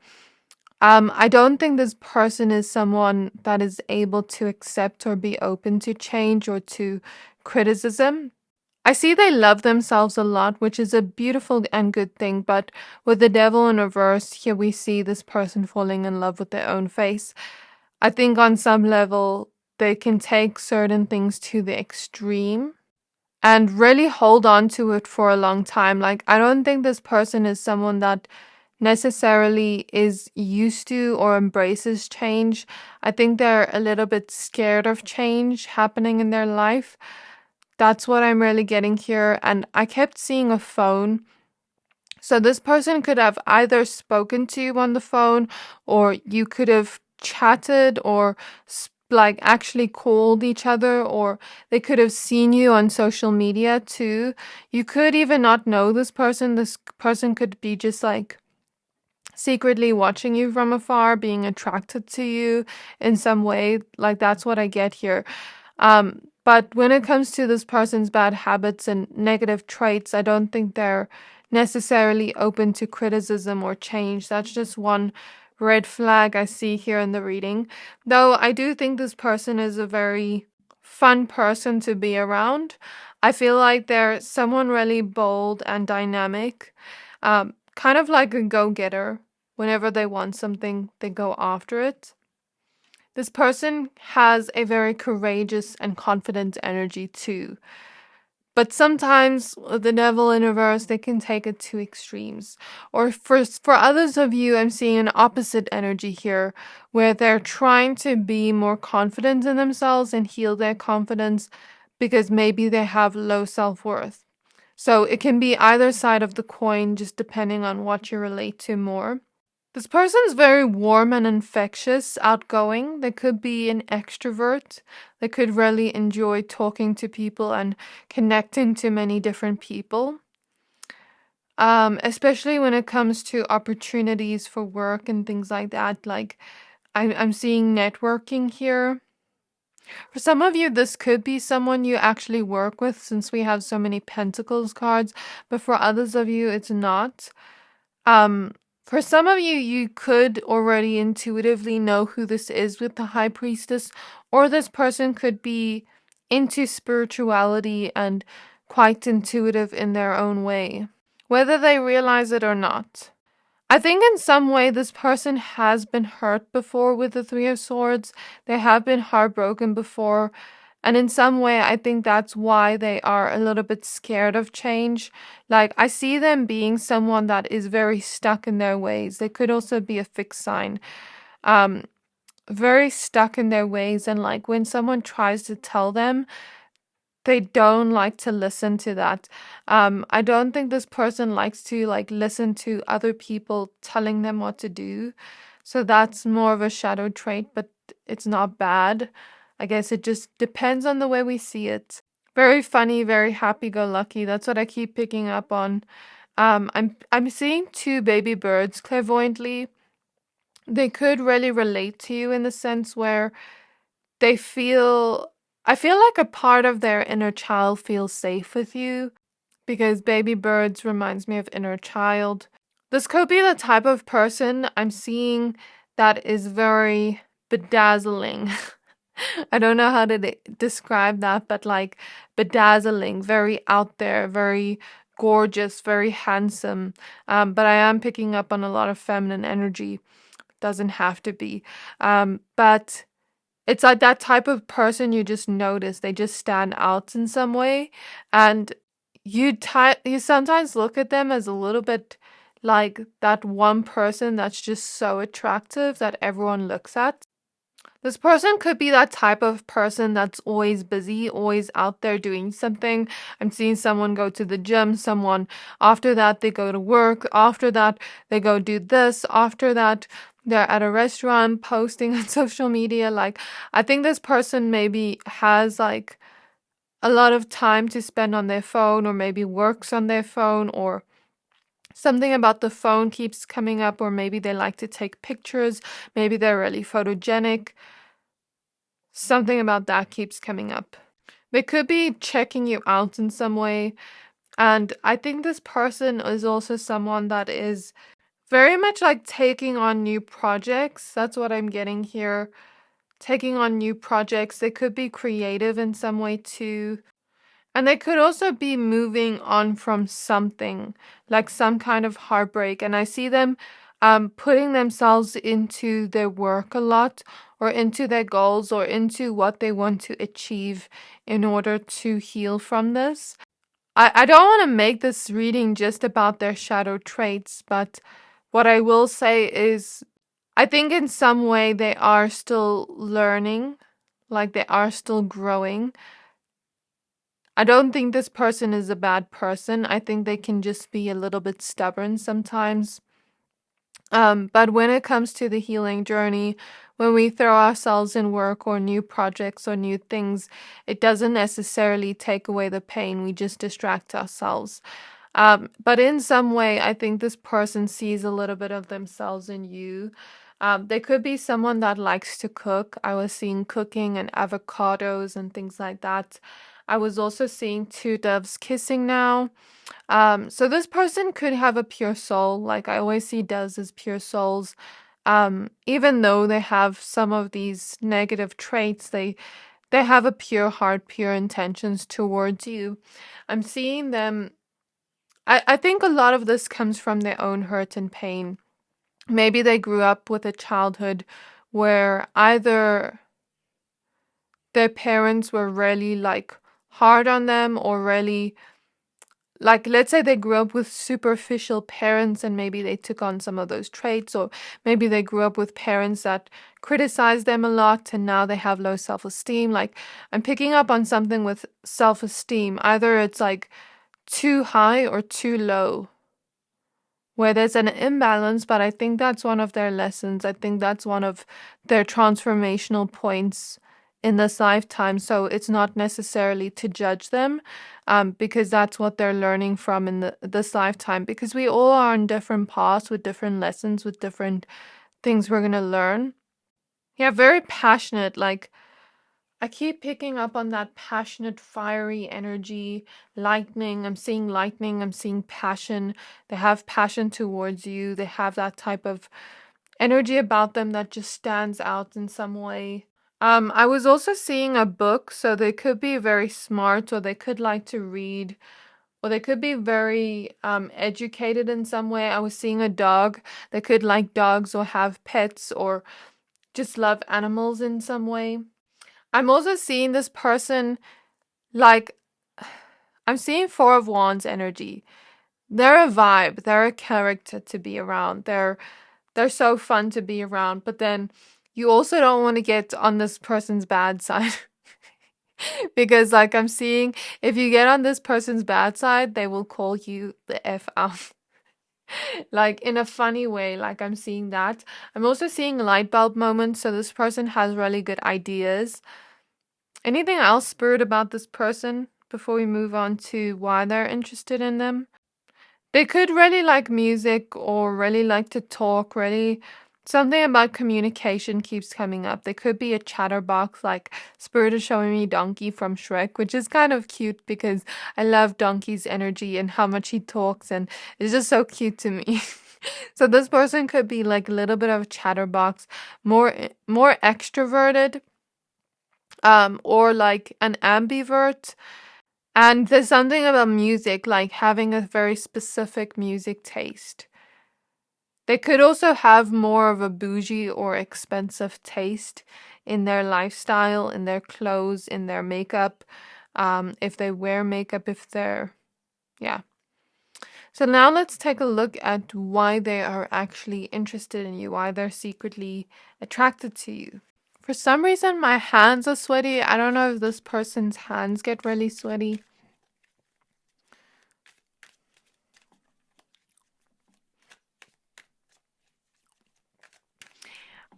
I don't think this person is someone that is able to accept or be open to change or to criticism. I see they love themselves a lot, which is a beautiful and good thing, but with the devil in reverse, here we see this person falling in love with their own face. I think on some level, they can take certain things to the extreme and really hold on to it for a long time. Like, I don't think this person is someone that necessarily is used to or embraces change. I think they're a little bit scared of change happening in their life. That's what I'm really getting here. And I kept seeing a phone. So this person could have either spoken to you on the phone, or you could have chatted, or like actually called each other, or they could have seen you on social media too. You could even not know this person. This person could be just like secretly watching you from afar, being attracted to you in some way. Like that's what I get here. But when it comes to this person's bad habits and negative traits, I don't think they're necessarily open to criticism or change. That's just one red flag I see here in the reading. Though I do think this person is a very fun person to be around. I feel like they're someone really bold and dynamic, kind of like a go-getter. Whenever they want something, they go after it. This person has a very courageous and confident energy too. But sometimes the devil in reverse, they can take it to extremes. Or for others of you, I'm seeing an opposite energy here, where they're trying to be more confident in themselves and heal their confidence because maybe they have low self-worth. So it can be either side of the coin, just depending on what you relate to more. This person is very warm and infectious, outgoing. They could be an extrovert. They could really enjoy talking to people and connecting to many different people. Especially when it comes to opportunities for work and things like that. Like I'm seeing networking here. For some of you, this could be someone you actually work with, since we have so many pentacles cards, but for others of you, it's not. For some of you, you could already intuitively know who this is with the High Priestess, or this person could be into spirituality and quite intuitive in their own way, whether they realize it or not. I think in some way this person has been hurt before with the Three of Swords. They have been heartbroken before. And in some way, I think that's why they are a little bit scared of change. Like, I see them being someone that is very stuck in their ways. They could also be a fixed sign. Very stuck in their ways. And like, when someone tries to tell them, they don't like to listen to that. I don't think this person likes to like listen to other people telling them what to do. So that's more of a shadow trait, but it's not bad. I guess it just depends on the way we see it. Very funny, very happy-go-lucky. That's what I keep picking up on. I'm seeing two baby birds clairvoyantly. They could really relate to you in the sense where they feel, I feel like a part of their inner child feels safe with you, because baby birds reminds me of inner child. This could be the type of person I'm seeing that is very bedazzling. I don't know how to describe that, but like bedazzling, very out there, very gorgeous, very handsome. But I am picking up on a lot of feminine energy. Doesn't have to be. But it's like that type of person you just notice. They just stand out in some way. And you sometimes look at them as a little bit like that one person that's just so attractive that everyone looks at. This person could be that type of person that's always busy, always out there doing something. I'm seeing someone go to the gym, someone after that they go to work, after that they go do this, after that they're at a restaurant posting on social media. Like, I think this person maybe has like a lot of time to spend on their phone, or maybe works on their phone, or something about the phone keeps coming up, or maybe they like to take pictures, maybe they're really photogenic. Something about that keeps coming up. They could be checking you out in some way. And I think this person is also someone that is very much like taking on new projects. That's what I'm getting here. Taking on new projects. They could be creative in some way too. And they could also be moving on from something, like some kind of heartbreak. And I see them putting themselves into their work a lot, or into their goals, or into what they want to achieve in order to heal from this. I don't want to make this reading just about their shadow traits, but what I will say is I think in some way they are still learning, like they are still growing. I don't think this person is a bad person. I think they can just be a little bit stubborn sometimes. But when it comes to the healing journey, when we throw ourselves in work or new projects or new things, it doesn't necessarily take away the pain. We just distract ourselves. But in some way, I think this person sees a little bit of themselves in you. They could be someone that likes to cook. I was seeing cooking and avocados and things like that. I was also seeing two doves kissing now. So this person could have a pure soul. Like I always see doves as pure souls. Even though they have some of these negative traits, they have a pure heart, pure intentions towards you. I'm seeing them. I think a lot of this comes from their own hurt and pain. Maybe they grew up with a childhood where either their parents were really like hard on them or really like, let's say they grew up with superficial parents and maybe they took on some of those traits, or maybe they grew up with parents that criticized them a lot and now they have low self-esteem. Like, I'm picking up on something with self-esteem. Either it's like too high or too low, where there's an imbalance, but I think that's one of their lessons. I think that's one of their transformational points in this lifetime. So it's not necessarily to judge them, because that's what they're learning from in this lifetime. Because we all are on different paths with different lessons, with different things we're going to learn. Yeah, very passionate. Like, I keep picking up on that passionate, fiery energy, lightning. I'm seeing lightning. I'm seeing passion. They have passion towards you. They have that type of energy about them that just stands out in some way. I was also seeing a book, so they could be very smart, or they could like to read, or they could be very educated in some way. I was seeing a dog. They could like dogs or have pets or just love animals in some way. I'm also seeing this person, like, I'm seeing Four of Wands energy. They're a vibe. They're a character to be around. They're so fun to be around. But then you also don't want to get on this person's bad side. Because, like, I'm seeing if you get on this person's bad side, they will call you the F out. Like, in a funny way. Like, I'm seeing that. I'm also seeing light bulb moments. So this person has really good ideas. Anything else, Spirit, about this person before we move on to why they're interested in them? They could really like music or really like to talk, really. Something about communication keeps coming up. They could be a chatterbox, like Spirit is showing me Donkey from Shrek, which is kind of cute because I love Donkey's energy and how much he talks, and it's just so cute to me. So this person could be like a little bit of a chatterbox, more extroverted, or like an ambivert. And there's something about music, like having a very specific music taste. They could also have more of a bougie or expensive taste in their lifestyle, in their clothes, in their makeup, if they wear makeup, yeah. So now let's take a look at why they are actually interested in you, why they're secretly attracted to you. For some reason, my hands are sweaty. I don't know if this person's hands get really sweaty.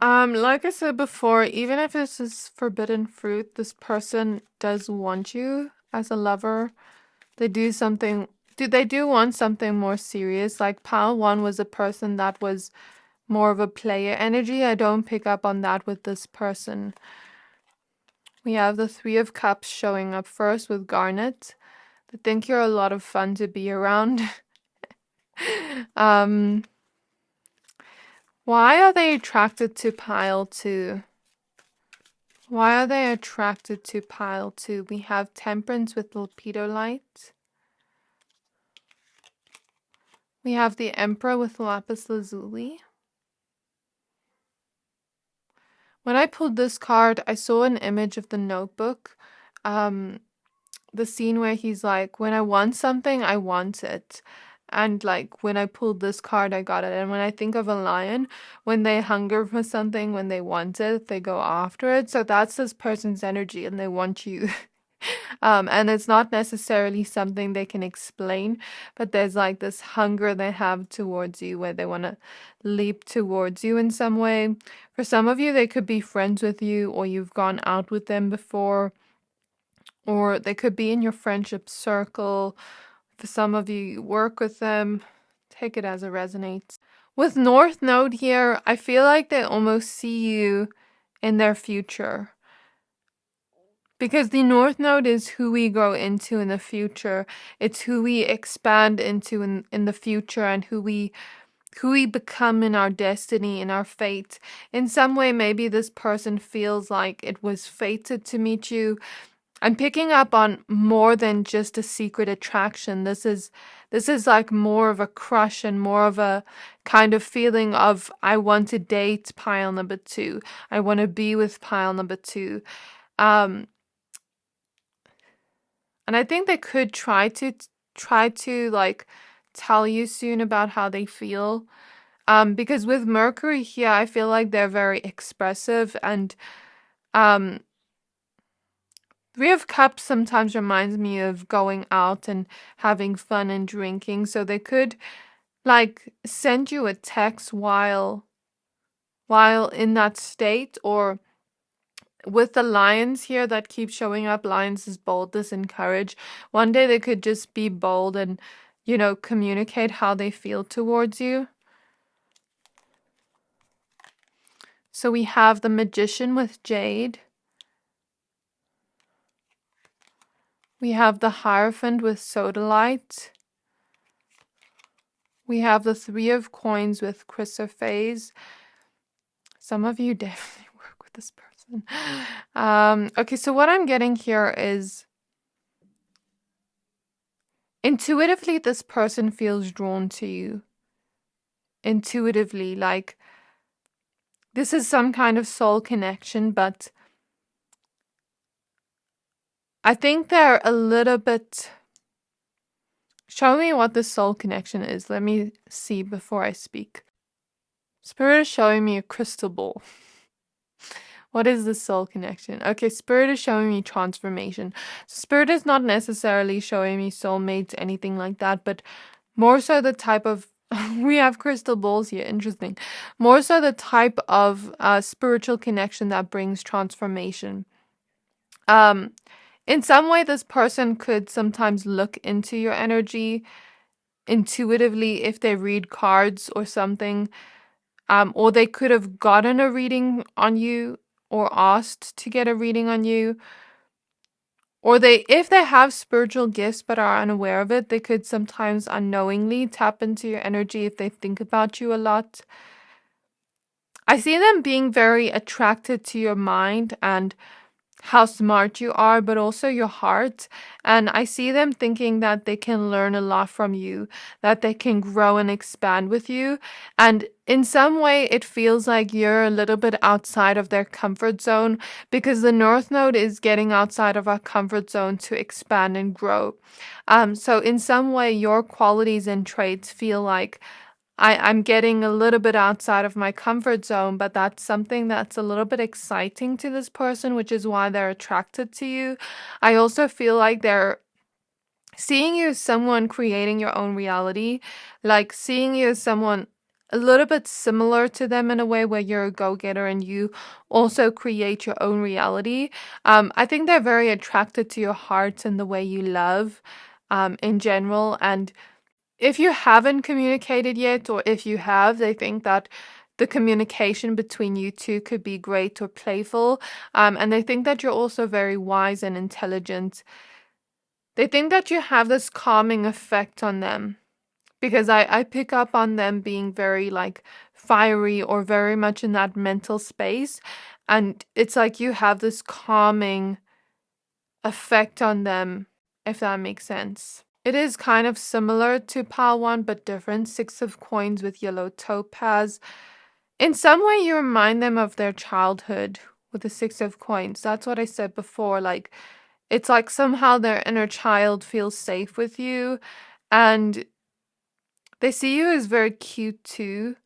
Like I said before, even if this is forbidden fruit, this person does want you as a lover. They do want something more serious. Like pile 1 was a person that was more of a player energy. I don't pick up on that with this person. We have the 3 of Cups showing up first with Garnet. They think you're a lot of fun to be around. Why are they attracted to pile 2? Why are they attracted to pile 2? We have Temperance with Lepidolite. We have the Emperor with Lapis Lazuli. When I pulled this card, I saw an image of the Notebook. The scene where he's like, when I want something, I want it. And like when I pulled this card, I got it. And when I think of a lion, when they hunger for something, when they want it, they go after it. So that's this person's energy and they want you. And it's not necessarily something they can explain, but there's like this hunger they have towards you where they want to leap towards you in some way. For some of you, they could be friends with you, or you've gone out with them before, or they could be in your friendship circle. For some of you, you work with them. Take it as it resonates. With North Node here, I feel like they almost see you in their future. Because the North Node is who we grow into in the future. It's who we expand into in the future, and who we become in our destiny, in our fate. In some way, maybe this person feels like it was fated to meet you. I'm picking up on more than just a secret attraction. This is like more of a crush, and more of a kind of feeling of, I want to date pile number 2. I want to be with pile number 2. And I think they could try to like tell you soon about how they feel. Because with Mercury here, I feel like they're very expressive, and Three of Cups sometimes reminds me of going out and having fun and drinking. So they could like send you a text while in that state. Or with the lions here that keep showing up, lions is boldness and courage. One day they could just be bold and, communicate how they feel towards you. So we have the Magician with Jade. We have the Hierophant with Sodalite. We have the Three of Coins with Chrysoprase. Some of you definitely work with this person. Okay, so what I'm getting here is intuitively this person feels drawn to you. Intuitively, like this is some kind of soul connection, but I think they're a little bit... Show me what the soul connection is. Let me see before I speak. Spirit is showing me a crystal ball. What is the soul connection? Okay, Spirit is showing me transformation. Spirit is not necessarily showing me soulmates, anything like that, but more so the type of... we have crystal balls here, interesting. More so the type of spiritual connection that brings transformation. In some way, this person could sometimes look into your energy intuitively if they read cards or something. Or they could have gotten a reading on you, or asked to get a reading on you. Or if they have spiritual gifts but are unaware of it, they could sometimes unknowingly tap into your energy if they think about you a lot. I see them being very attracted to your mind and how smart you are, but also your heart. And I see them thinking that they can learn a lot from you, that they can grow and expand with you. And in some way, it feels like you're a little bit outside of their comfort zone, because the North Node is getting outside of our comfort zone to expand and grow. So in some way, your qualities and traits feel like I'm getting a little bit outside of my comfort zone, but that's something that's a little bit exciting to this person, which is why they're attracted to you. I also feel like they're seeing you as someone creating your own reality, like seeing you as someone a little bit similar to them in a way, where you're a go-getter and you also create your own reality. I think they're very attracted to your heart and the way you love in general. And if you haven't communicated yet, or if you have, they think that the communication between you two could be great or playful. And they think that you're also very wise and intelligent. They think that you have this calming effect on them, because I pick up on them being very like fiery, or very much in that mental space. And it's like you have this calming effect on them, if that makes sense. It is kind of similar to Pile 1, but different. 6 of Coins with yellow topaz. In some way, you remind them of their childhood with the 6 of Coins. That's what I said before. Like, it's like somehow their inner child feels safe with you. And they see you as very cute too.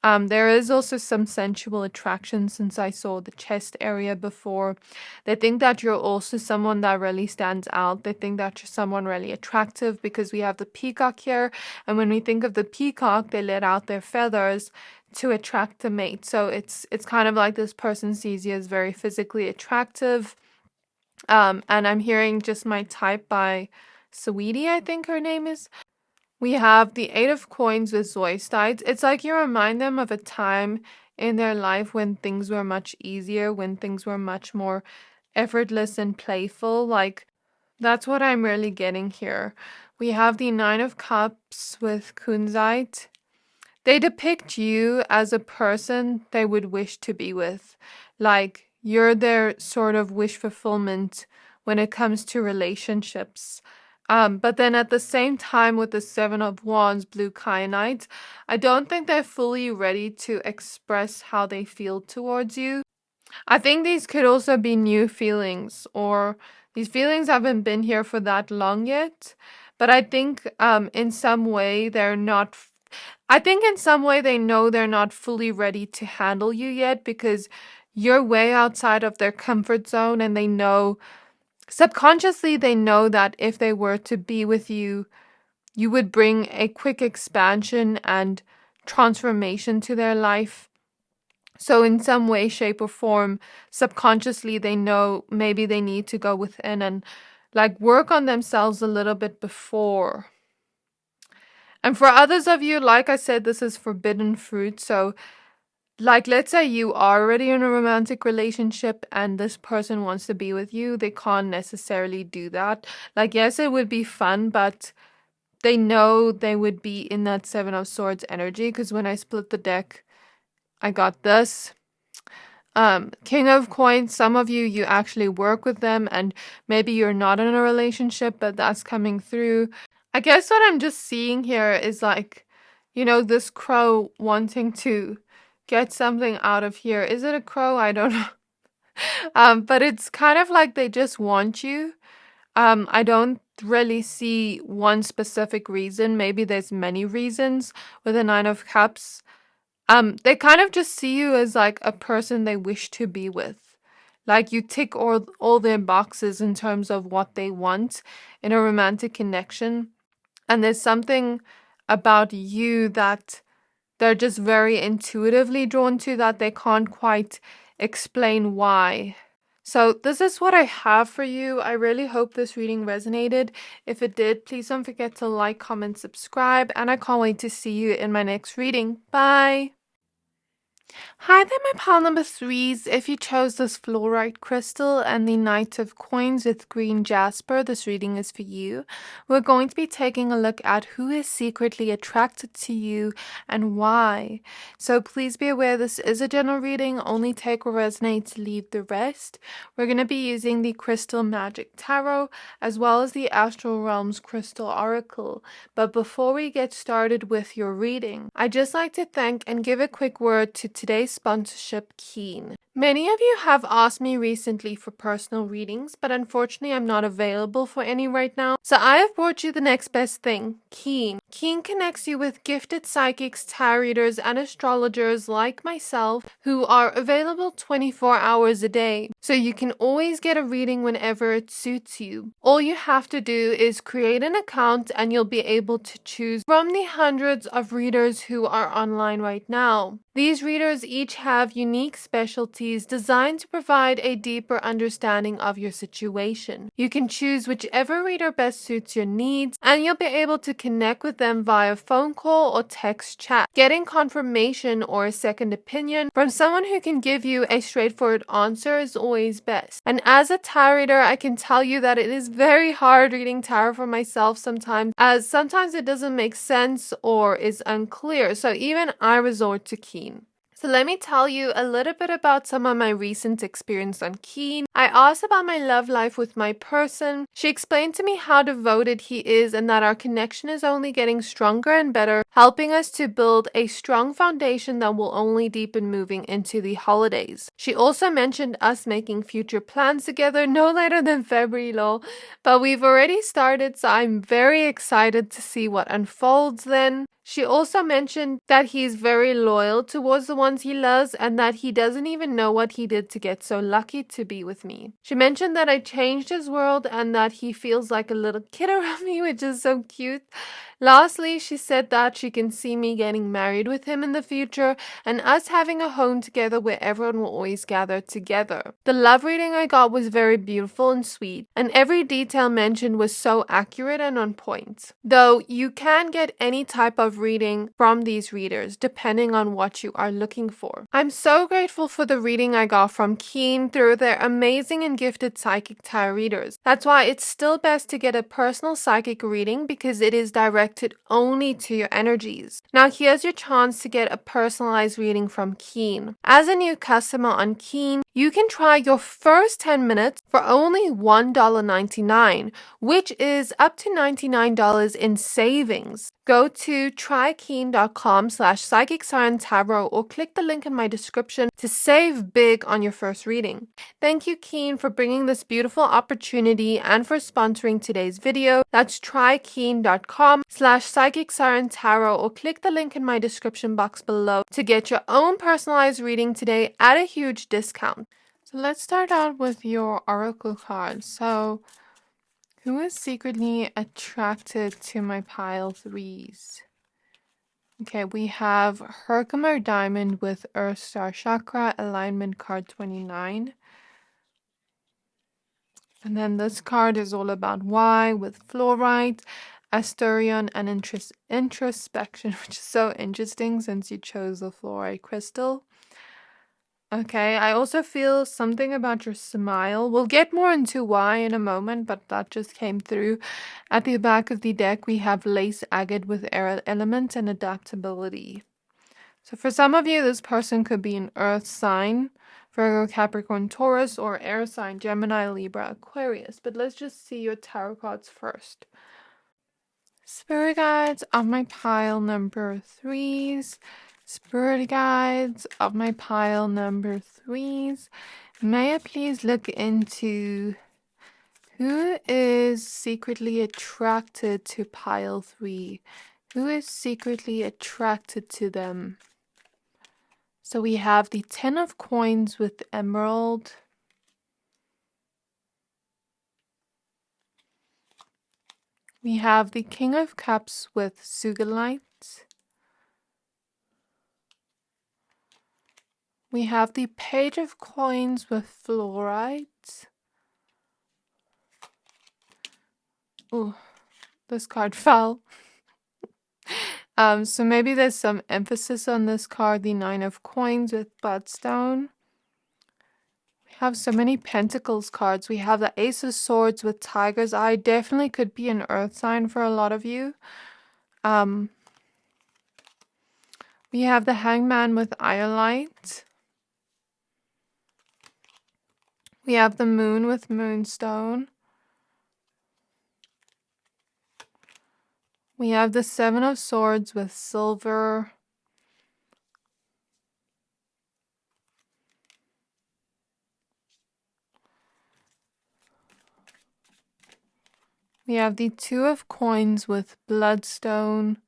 There is also some sensual attraction since I saw the chest area before. They think that you're also someone that really stands out. They think that you're someone really attractive because we have the peacock here. And when we think of the peacock, they let out their feathers to attract a mate. So it's kind of like this person sees you as very physically attractive. And I'm hearing Just My Type by Sweetie, I think her name is. We have the Eight of Coins with Zoistides. It's like you remind them of a time in their life when things were much easier, when things were much more effortless and playful. Like, that's what I'm really getting here. We have the Nine of Cups with Kunzite. They depict you as a person they would wish to be with. Like, you're their sort of wish fulfillment when it comes to relationships. But then at the same time with the Seven of Wands, Blue Kyanite, I don't think they're fully ready to express how they feel towards you. I think these could also be new feelings, or these feelings haven't been here for that long yet. But I think in some way they're not. I think in some way they know they're not fully ready to handle you yet because you're way outside of their comfort zone, and they know subconsciously they know that if they were to be with you, you would bring a quick expansion and transformation to their life. So in some way, shape, or form, subconsciously they know maybe they need to go within and like work on themselves a little bit before. And for others of you, like I said, this is forbidden fruit. So like, let's say you are already in a romantic relationship and this person wants to be with you. They can't necessarily do that. Like, yes, it would be fun, but they know they would be in that Seven of Swords energy. Because when I split the deck, I got this. King of Coins, some of you, you actually work with them and maybe you're not in a relationship, but that's coming through. I guess what I'm just seeing here is like, you know, this crow wanting to get something out of here. Is it a crow? I don't know. But it's kind of like they just want you. I don't really see one specific reason. Maybe there's many reasons with the Nine of Cups. They kind of just see you as like a person they wish to be with. Like you tick all their boxes in terms of what they want in a romantic connection. And there's something about you that they're just very intuitively drawn to that they can't quite explain why. So this is what I have for you. I really hope this reading resonated. If it did, please don't forget to like, comment, subscribe, and I can't wait to see you in my next reading. Bye! Hi there, my pile number threes. If you chose this Flourite crystal and the Knight of Coins with green jasper, this reading is for you. We're going to be taking a look at who is secretly attracted to you and why. So please be aware this is a general reading. Only take what resonates, leave the rest. We're going to be using the Crystal Magic Tarot as well as the Astral Realms Crystal Oracle. But before we get started with your reading, I'd just like to thank and give a quick word to today's sponsorship, Keen. Many of you have asked me recently for personal readings, but unfortunately I'm not available for any right now. So I have brought you the next best thing, Keen. Keen connects you with gifted psychics, tarot readers, and astrologers like myself who are available 24 hours a day. So you can always get a reading whenever it suits you. All you have to do is create an account and you'll be able to choose from the hundreds of readers who are online right now. These readers each have unique specialties designed to provide a deeper understanding of your situation. You can choose whichever reader best suits your needs, and you'll be able to connect with them via phone call or text chat. Getting confirmation or a second opinion from someone who can give you a straightforward answer is always best. And as a tarot reader, I can tell you that it is very hard reading tarot for myself sometimes, as sometimes it doesn't make sense or is unclear. So even I resort to Keen. So let me tell you a little bit about some of my recent experience on Keen. I asked about my love life with my person. She explained to me how devoted he is and that our connection is only getting stronger and better, helping us to build a strong foundation that will only deepen moving into the holidays. She also mentioned us making future plans together no later than February, but we've already started, so I'm very excited to see what unfolds then. She also mentioned that he's very loyal towards the ones he loves and that he doesn't even know what he did to get so lucky to be with me. She mentioned that I changed his world and that he feels like a little kid around me, which is so cute. Lastly, she said that she can see me getting married with him in the future and us having a home together where everyone will always gather together. The love reading I got was very beautiful and sweet, and every detail mentioned was so accurate and on point. Though you can get any type of reading from these readers depending on what you are looking for. I'm so grateful for the reading I got from Keen through their amazing and gifted psychic tarot readers. That's why it's still best to get a personal psychic reading because it is directed only to your energies. Now here's your chance to get a personalized reading from Keen. As a new customer on Keen, you can try your first 10 minutes for only $1.99, which is up to $99 in savings. Go to trykeen.com/psychic siren tarot or click the link in my description to save big on your first reading. Thank you, Keen, for bringing this beautiful opportunity and for sponsoring today's video. That's trykeen.com/psychic siren tarot or click the link in my description box below to get your own personalized reading today at a huge discount. So let's start out with your oracle cards. So who is secretly attracted to my pile threes? Okay, we have Herkimer Diamond with Earth Star Chakra, alignment card 29. And then this card is all about why with Flourite, Asturion, and introspection, which is so interesting since you chose the Flourite crystal. Okay, I also feel something about your smile. We'll get more into why in a moment, but that just came through. At the back of the deck, we have lace agate with air element and adaptability. So for some of you, this person could be an earth sign, Virgo, Capricorn, Taurus, or air sign, Gemini, Libra, Aquarius. But let's just see your tarot cards first. Spirit guides of my pile number threes. Spirit guides of my pile number threes. May I please look into who is secretly attracted to pile 3? Who is secretly attracted to them? So we have the 10 of coins with emerald. We have the King of Cups with sugilite. We have the Page of Coins with Flourite. Oh, this card fell. So maybe there's some emphasis on this card, the 9 of Coins with Bloodstone. We have so many Pentacles cards. We have the Ace of Swords with Tiger's Eye. Definitely could be an earth sign for a lot of you. We have the Hangman with Iolite. We have the Moon with Moonstone. We have the 7 of Swords with Silver. We have the 2 of Coins with Bloodstone.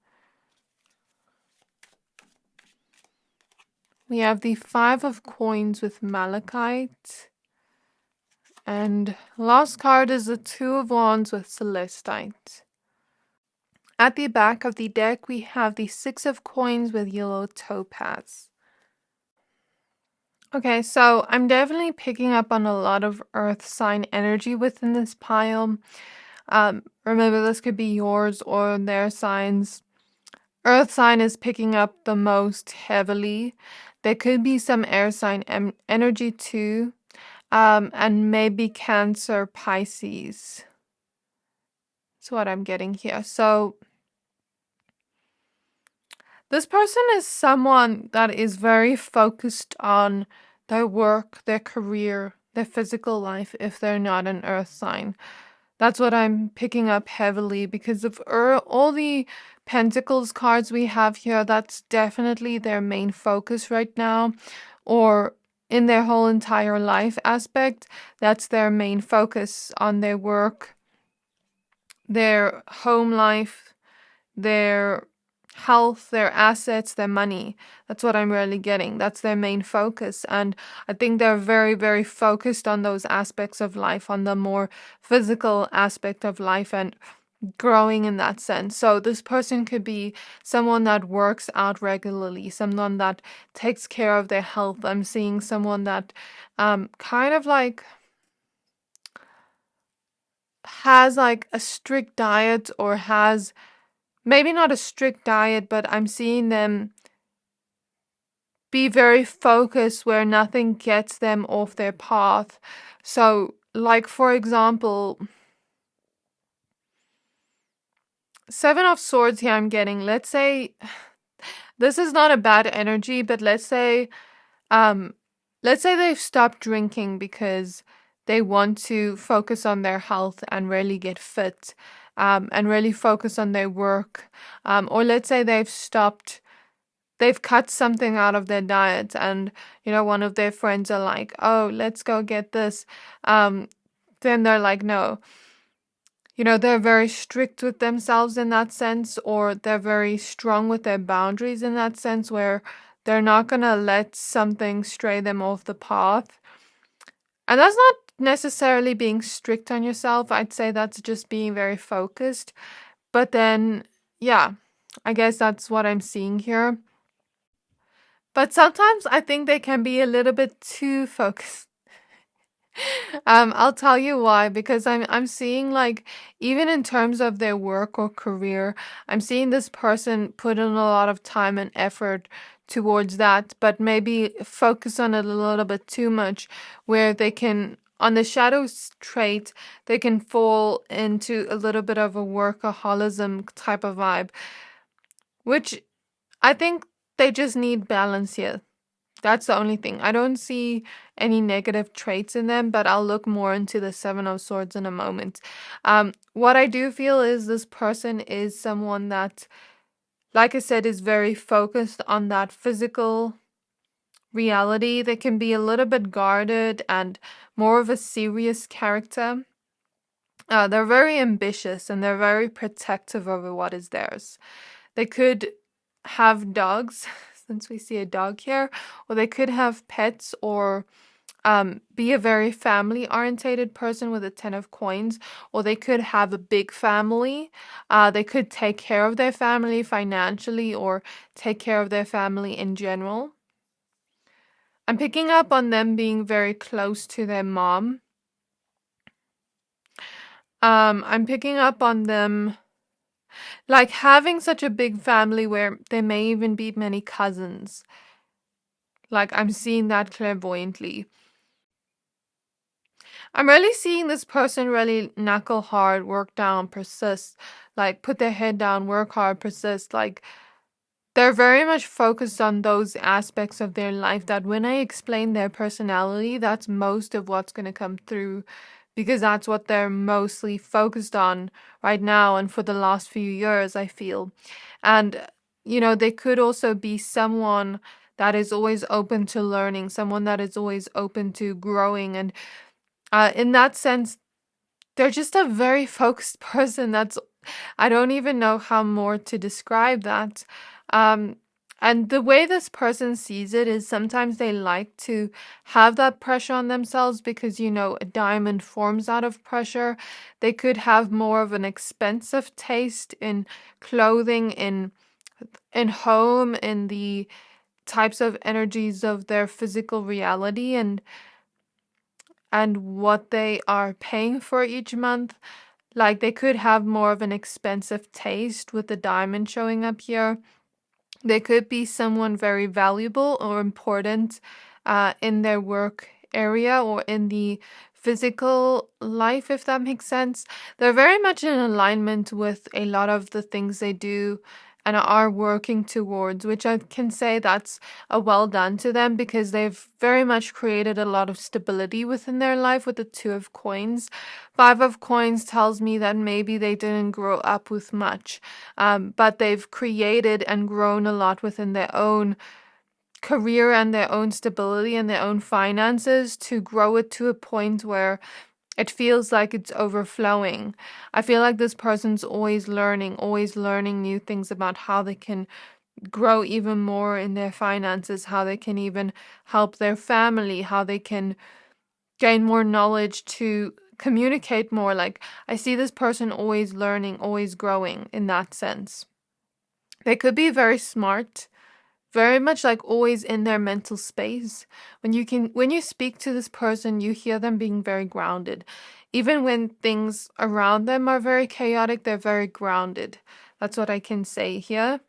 We have the 5 of Coins with Malachite. And last card is the 2 of Wands with Celestite. At the back of the deck, we have the 6 of Coins with Yellow Topaz. Okay, so I'm definitely picking up on a lot of earth sign energy within this pile. Remember, this could be yours or their signs. Earth sign is picking up the most heavily. There could be some air sign energy too. And maybe Cancer, Pisces. That's what I'm getting here. So this person is someone that is very focused on their work, their career, their physical life if they're not an earth sign. That's what I'm picking up heavily because of all the Pentacles cards we have here. That's definitely their main focus right now, or in their whole entire life aspect. That's their main focus on their work, their home life, their health, their assets, their money. That's what I'm really getting. That's their main focus. And I think they're very, very focused on those aspects of life, on the more physical aspect of life and growing in that sense. So this person could be someone that works out regularly, someone that takes care of their health. I'm seeing someone that kind of like has like a strict diet, or has maybe not a strict diet, but I'm seeing them be very focused where nothing gets them off their path. So, like, for example, Seven of Swords here I'm getting. Let's say this is not a bad energy, but um let's say they've stopped drinking because they want to focus on their health and really get fit, and really focus on their work. Or let's say they've cut something out of their diet, and one of their friends are like, oh, let's go get this. Then they're like, no. They're very strict with themselves in that sense, or they're very strong with their boundaries in that sense, where they're not going to let something stray them off the path. And that's not necessarily being strict on yourself. I'd say that's just being very focused. But then, yeah, I guess that's what I'm seeing here. But sometimes I think they can be a little bit too focused. I'll tell you why, because I'm seeing, like, even in terms of their work or career, I'm seeing this person put in a lot of time and effort towards that, but maybe focus on it a little bit too much, where they can, on the shadows trait, they can fall into a little bit of a workaholism type of vibe, which I think they just need balance here. That's the only thing. I don't see any negative traits in them, but I'll look more into the Seven of Swords in a moment. What I do feel is this person is someone that, like I said, is very focused on that physical reality. They can be a little bit guarded and more of a serious character. They're very ambitious and they're very protective over what is theirs. They could have dogs, since we see a dog here, or they could have pets, or be a very family orientated person with a 10 of coins, or they could have a big family. They could take care of their family financially, or take care of their family in general. I'm picking up on them being very close to their mom. I'm picking up on them like having such a big family where there may even be many cousins. Like, I'm seeing that clairvoyantly. I'm really seeing this person really knuckle hard, work down, persist. Like, put their head down, work hard, persist. Like, they're very much focused on those aspects of their life that when I explain their personality, that's most of what's going to come through, because that's what they're mostly focused on right now and for the last few years, I feel. And, they could also be someone that is always open to learning, someone that is always open to growing. And in that sense, they're just a very focused person. I don't even know how more to describe that. Um, and the way this person sees it is sometimes they like to have that pressure on themselves because, a diamond forms out of pressure. They could have more of an expensive taste in clothing, in home, in the types of energies of their physical reality, and what they are paying for each month. Like, they could have more of an expensive taste with the diamond showing up here. They could be someone very valuable or important in their work area or in the physical life, if that makes sense. They're very much in alignment with a lot of the things they do and are working towards, which I can say that's a well done to them, because they've very much created a lot of stability within their life with the Two of Coins. Five of Coins tells me that maybe they didn't grow up with much, but they've created and grown a lot within their own career and their own stability and their own finances to grow it to a point where It feels like it's overflowing. I feel like this person's always learning new things about how they can grow even more in their finances, how they can even help their family, how they can gain more knowledge to communicate more. Like, I see this person always learning, always growing in that sense. They could be very smart, very much like always in their mental space. When you speak to this person, you hear them being very grounded. Even when things around them are very chaotic, they're very grounded. That's what I can say here.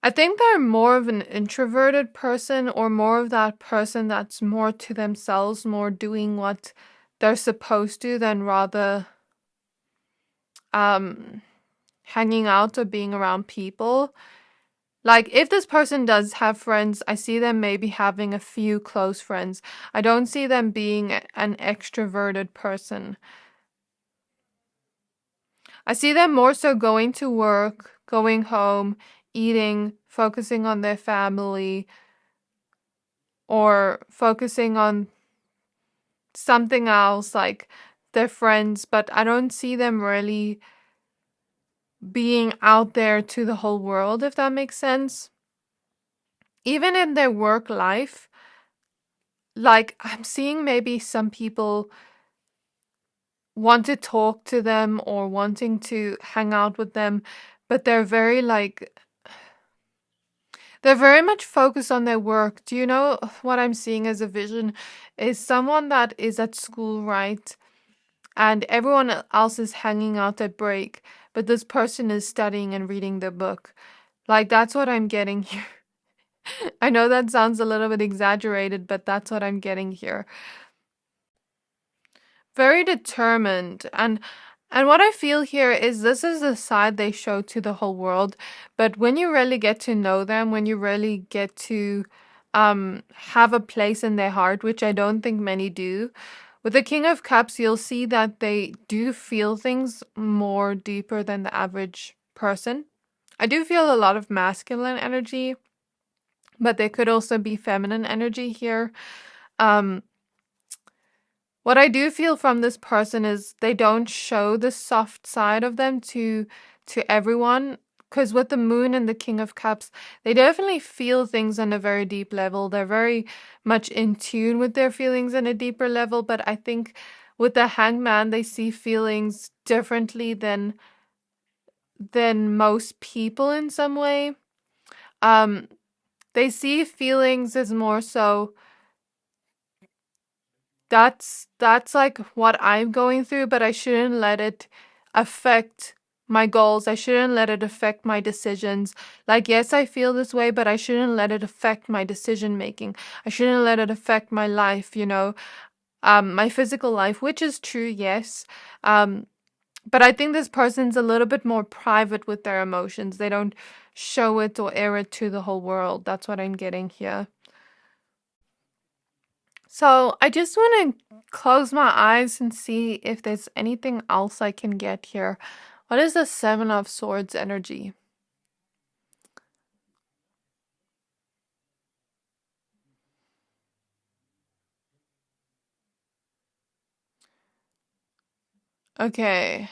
I think they're more of an introverted person, or more of that person that's more to themselves, more doing what they're supposed to than rather um hanging out or being around people. Like, if this person does have friends, I see them maybe having a few close friends. I don't see them being an extroverted person. I see them more so going to work, going home, eating, focusing on their family, or focusing on something else like their friends, but I don't see them really being out there to the whole world, if that makes sense. Even in their work life, like, I'm seeing maybe some people want to talk to them or wanting to hang out with them, but they're very much focused on their work. Do you know what I'm seeing as a vision is someone that is at school, right? And everyone else is hanging out at break, but this person is studying and reading their book. Like, that's what I'm getting here. I know that sounds a little bit exaggerated, but that's what I'm getting here. Very determined. And what I feel here is this is the side they show to the whole world, but when you really get to know them, when you really get to have a place in their heart, which I don't think many do, with the King of Cups, you'll see that they do feel things more deeper than the average person. I do feel a lot of masculine energy, but there could also be feminine energy here. Um, what I do feel from this person is they don't show the soft side of them to everyone. Because with the Moon and the King of Cups, they definitely feel things on a very deep level. They're very much in tune with their feelings on a deeper level. But I think with the Hangman, they see feelings differently than most people in some way. Um, they see feelings as more so that's like what I'm going through, but I shouldn't let it affect my goals. I shouldn't let it affect my decisions. Like, yes, I feel this way, but I shouldn't let it affect my decision making. I shouldn't let it affect my life, my physical life, which is true, yes. But I think this person's a little bit more private with their emotions. They don't show it or air it to the whole world. That's what I'm getting here. So I just want to close my eyes and see if there's anything else I can get here. What is the Seven of Swords energy? Okay.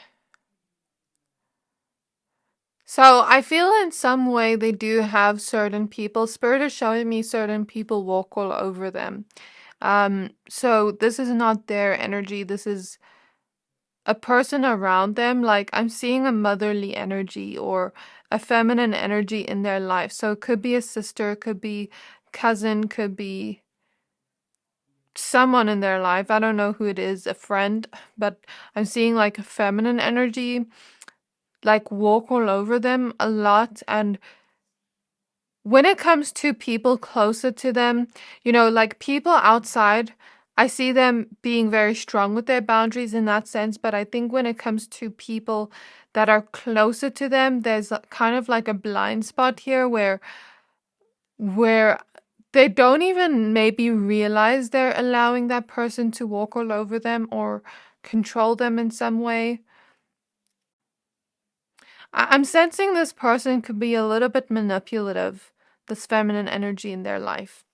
So I feel in some way they do have certain people. Spirit is showing me certain people walk all over them. So this is not their energy. This is a person around them. Like, I'm seeing a motherly energy or a feminine energy in their life. So it could be a sister, could be cousin, could be someone in their life. I don't know who it is, a friend, but I'm seeing like a feminine energy like walk all over them a lot. And when it comes to people closer to them, like people outside, I see them being very strong with their boundaries in that sense. But I think when it comes to people that are closer to them, there's kind of like a blind spot here where they don't even maybe realize they're allowing that person to walk all over them or control them in some way. I'm sensing this person could be a little bit manipulative, this feminine energy in their life.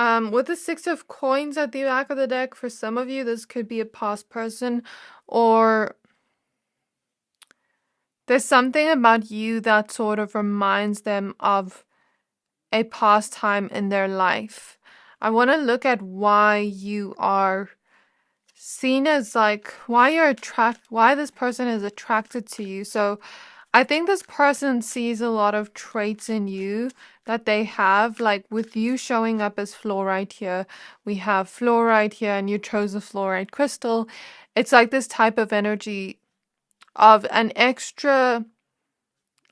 With the Six of Coins at the back of the deck, for some of you, this could be a past person, or there's something about you that sort of reminds them of a past time in their life. I want to look at why you are seen as like, why this person is attracted to you. So I think this person sees a lot of traits in you that they have, like with you showing up as fluorite here. We have fluorite here, and you chose a fluorite crystal. It's like this type of energy of an extra.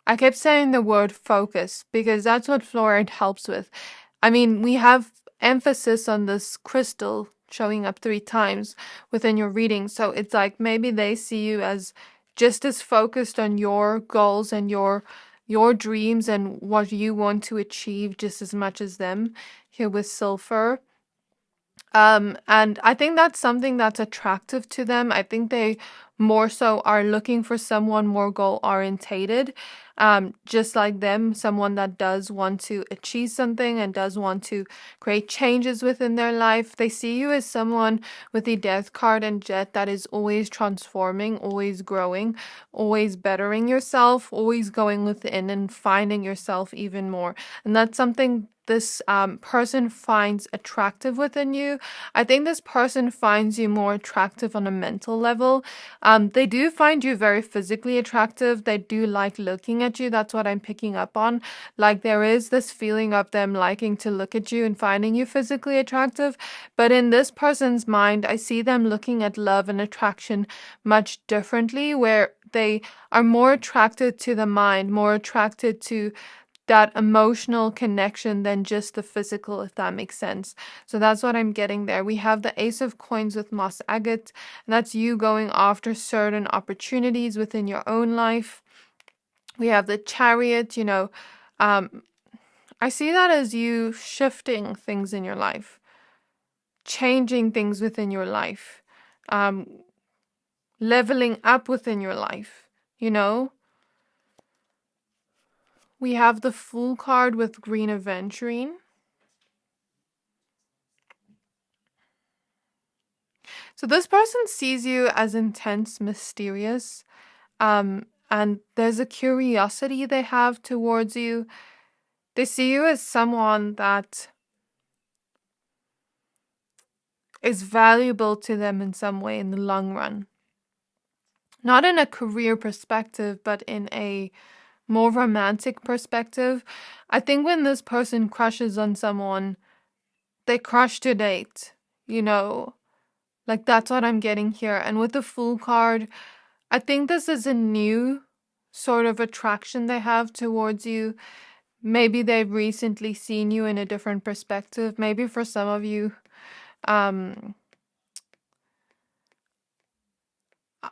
I kept saying the word focus because that's what fluorite helps with. I mean, we have emphasis on this crystal showing up 3 times within your reading. So it's like maybe they see you as just as focused on your goals and your dreams and what you want to achieve just as much as them here with Sulfur. And I think that's something that's attractive to them. I think they more so are looking for someone more goal orientated, just like them, someone that does want to achieve something and does want to create changes within their life. They see you as someone with the Death card and Jet that is always transforming, always growing, always bettering yourself, always going within and finding yourself even more. And that's something this person finds attractive within you. I think this person finds you more attractive on a mental level. They do find you very physically attractive. They do like looking at you. That's what I'm picking up on. Like there is this feeling of them liking to look at you and finding you physically attractive. But in this person's mind, I see them looking at love and attraction much differently, where they are more attracted to the mind, more attracted to that emotional connection than just the physical, if that makes sense. So that's what I'm getting there. We have the Ace of Coins with Moss Agate, and that's you going after certain opportunities within your own life. We have the Chariot, I see that as you shifting things in your life, changing things within your life, leveling up within your life, We have the Fool card with Green Aventurine. So this person sees you as intense, mysterious, and there's a curiosity they have towards you. They see you as someone that is valuable to them in some way in the long run. Not in a career perspective, but in a more romantic perspective. I think when this person crushes on someone, they crush to date, Like that's what I'm getting here. And with the Fool card, I think this is a new sort of attraction they have towards you. Maybe they've recently seen you in a different perspective. Maybe for some of you,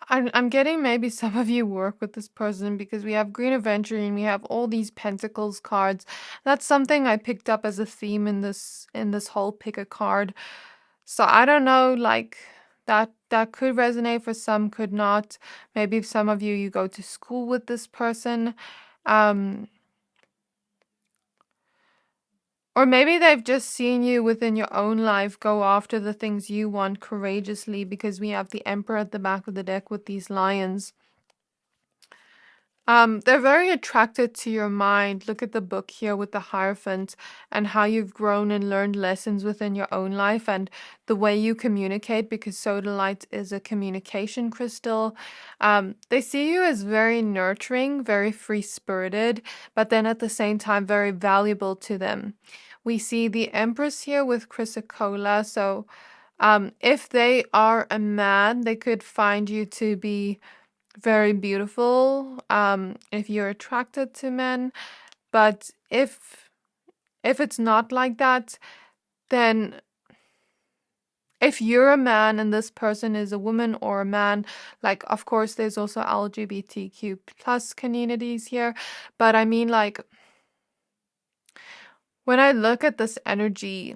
I'm getting maybe some of you work with this person because we have Green Aventurine, we have all these Pentacles cards. That's something I picked up as a theme in this whole pick a card. So I don't know, like that could resonate for some, could not. Maybe some of you go to school with this person. Or maybe they've just seen you within your own life go after the things you want courageously, because we have the Emperor at the back of the deck with these lions. They're very attracted to your mind. Look at the book here with the Hierophant and how you've grown and learned lessons within your own life and the way you communicate, because sodalite is a communication crystal. They see you as very nurturing, very free-spirited, but then at the same time very valuable to them. We see the Empress here with Chrysocolla. So if they are a man, they could find you to be very beautiful if you're attracted to men. But if it's not like that, then if you're a man and this person is a woman or a man, like of course there's also LGBTQ plus communities here, but I mean, like, when I look at this energy,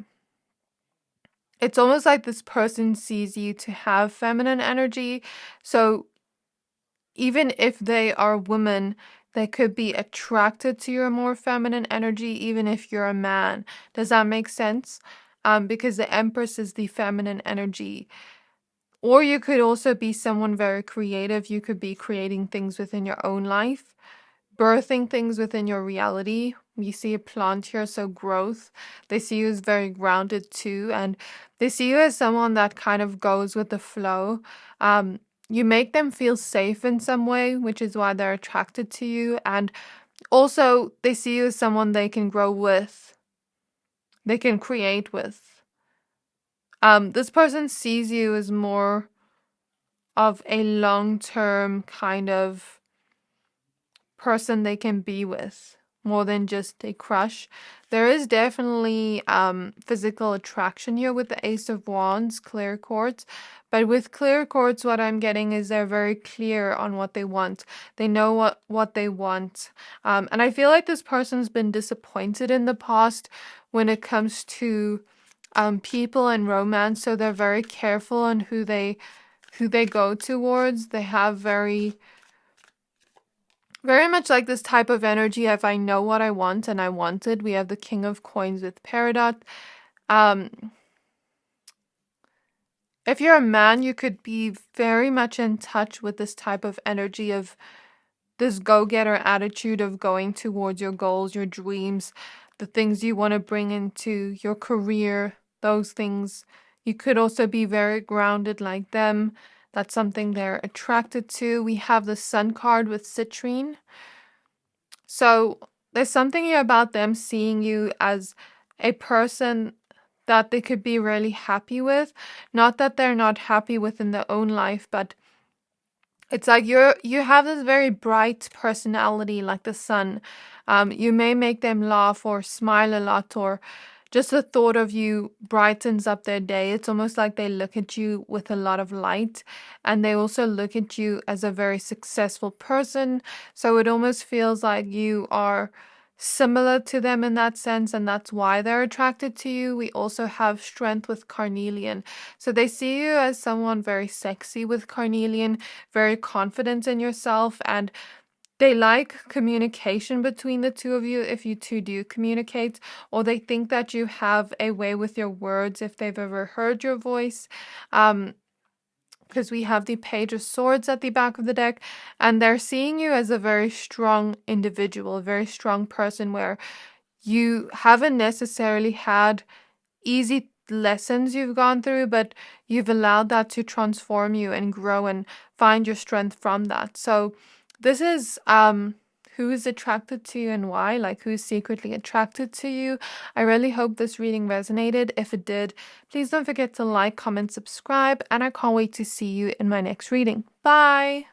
it's almost like this person sees you to have feminine energy. So even if they are women, they could be attracted to your more feminine energy, even if you're a man. Does that make sense? because the Empress is the feminine energy. Or you could also be someone very creative. You could be creating things within your own life, birthing things within your reality. You see a plant here, so growth. They see you as very grounded too, and they see you as someone that kind of goes with the flow. You make them feel safe in some way, which is why they're attracted to you. And also, they see you as someone they can grow with, they can create with. This person sees you as more of a long-term kind of person they can be with, more than just a crush. There is definitely physical attraction here with the Ace of Wands, clear quartz. But with clear quartz, what I'm getting is they're very clear on what they want. They know what they want. And I feel like this person's been disappointed in the past when it comes to people and romance. So they're very careful on who they go towards. They have very much like this type of energy. If I know what I want and I want it, we have the King of Coins with Peridot. If you're a man, you could be very much in touch with this type of energy of this go-getter attitude of going towards your goals, your dreams, the things you want to bring into your career, those things. You could also be very grounded like them. That's something they're attracted to. We have the Sun card with citrine. So there's something here about them seeing you as a person that they could be really happy with. Not that they're not happy within their own life, but it's like you have this very bright personality like the sun. You may make them laugh or smile a lot, or just the thought of you brightens up their day. It's almost like they look at you with a lot of light, and they also look at you as a very successful person. So it almost feels like you are similar to them in that sense, and that's why they're attracted to you. We also have strength with carnelian. So they see you as someone very sexy with carnelian, very confident in yourself, and they like communication between the two of you if you two do communicate, or they think that you have a way with your words if they've ever heard your voice. Because we have the Page of Swords at the back of the deck, and they're seeing you as a very strong individual, a very strong person where you haven't necessarily had easy lessons you've gone through, but you've allowed that to transform you and grow and find your strength from that. So this is who is attracted to you and why, like who's secretly attracted to you. I really hope this reading resonated. If it did, please don't forget to like, comment, subscribe, and I can't wait to see you in my next reading. Bye!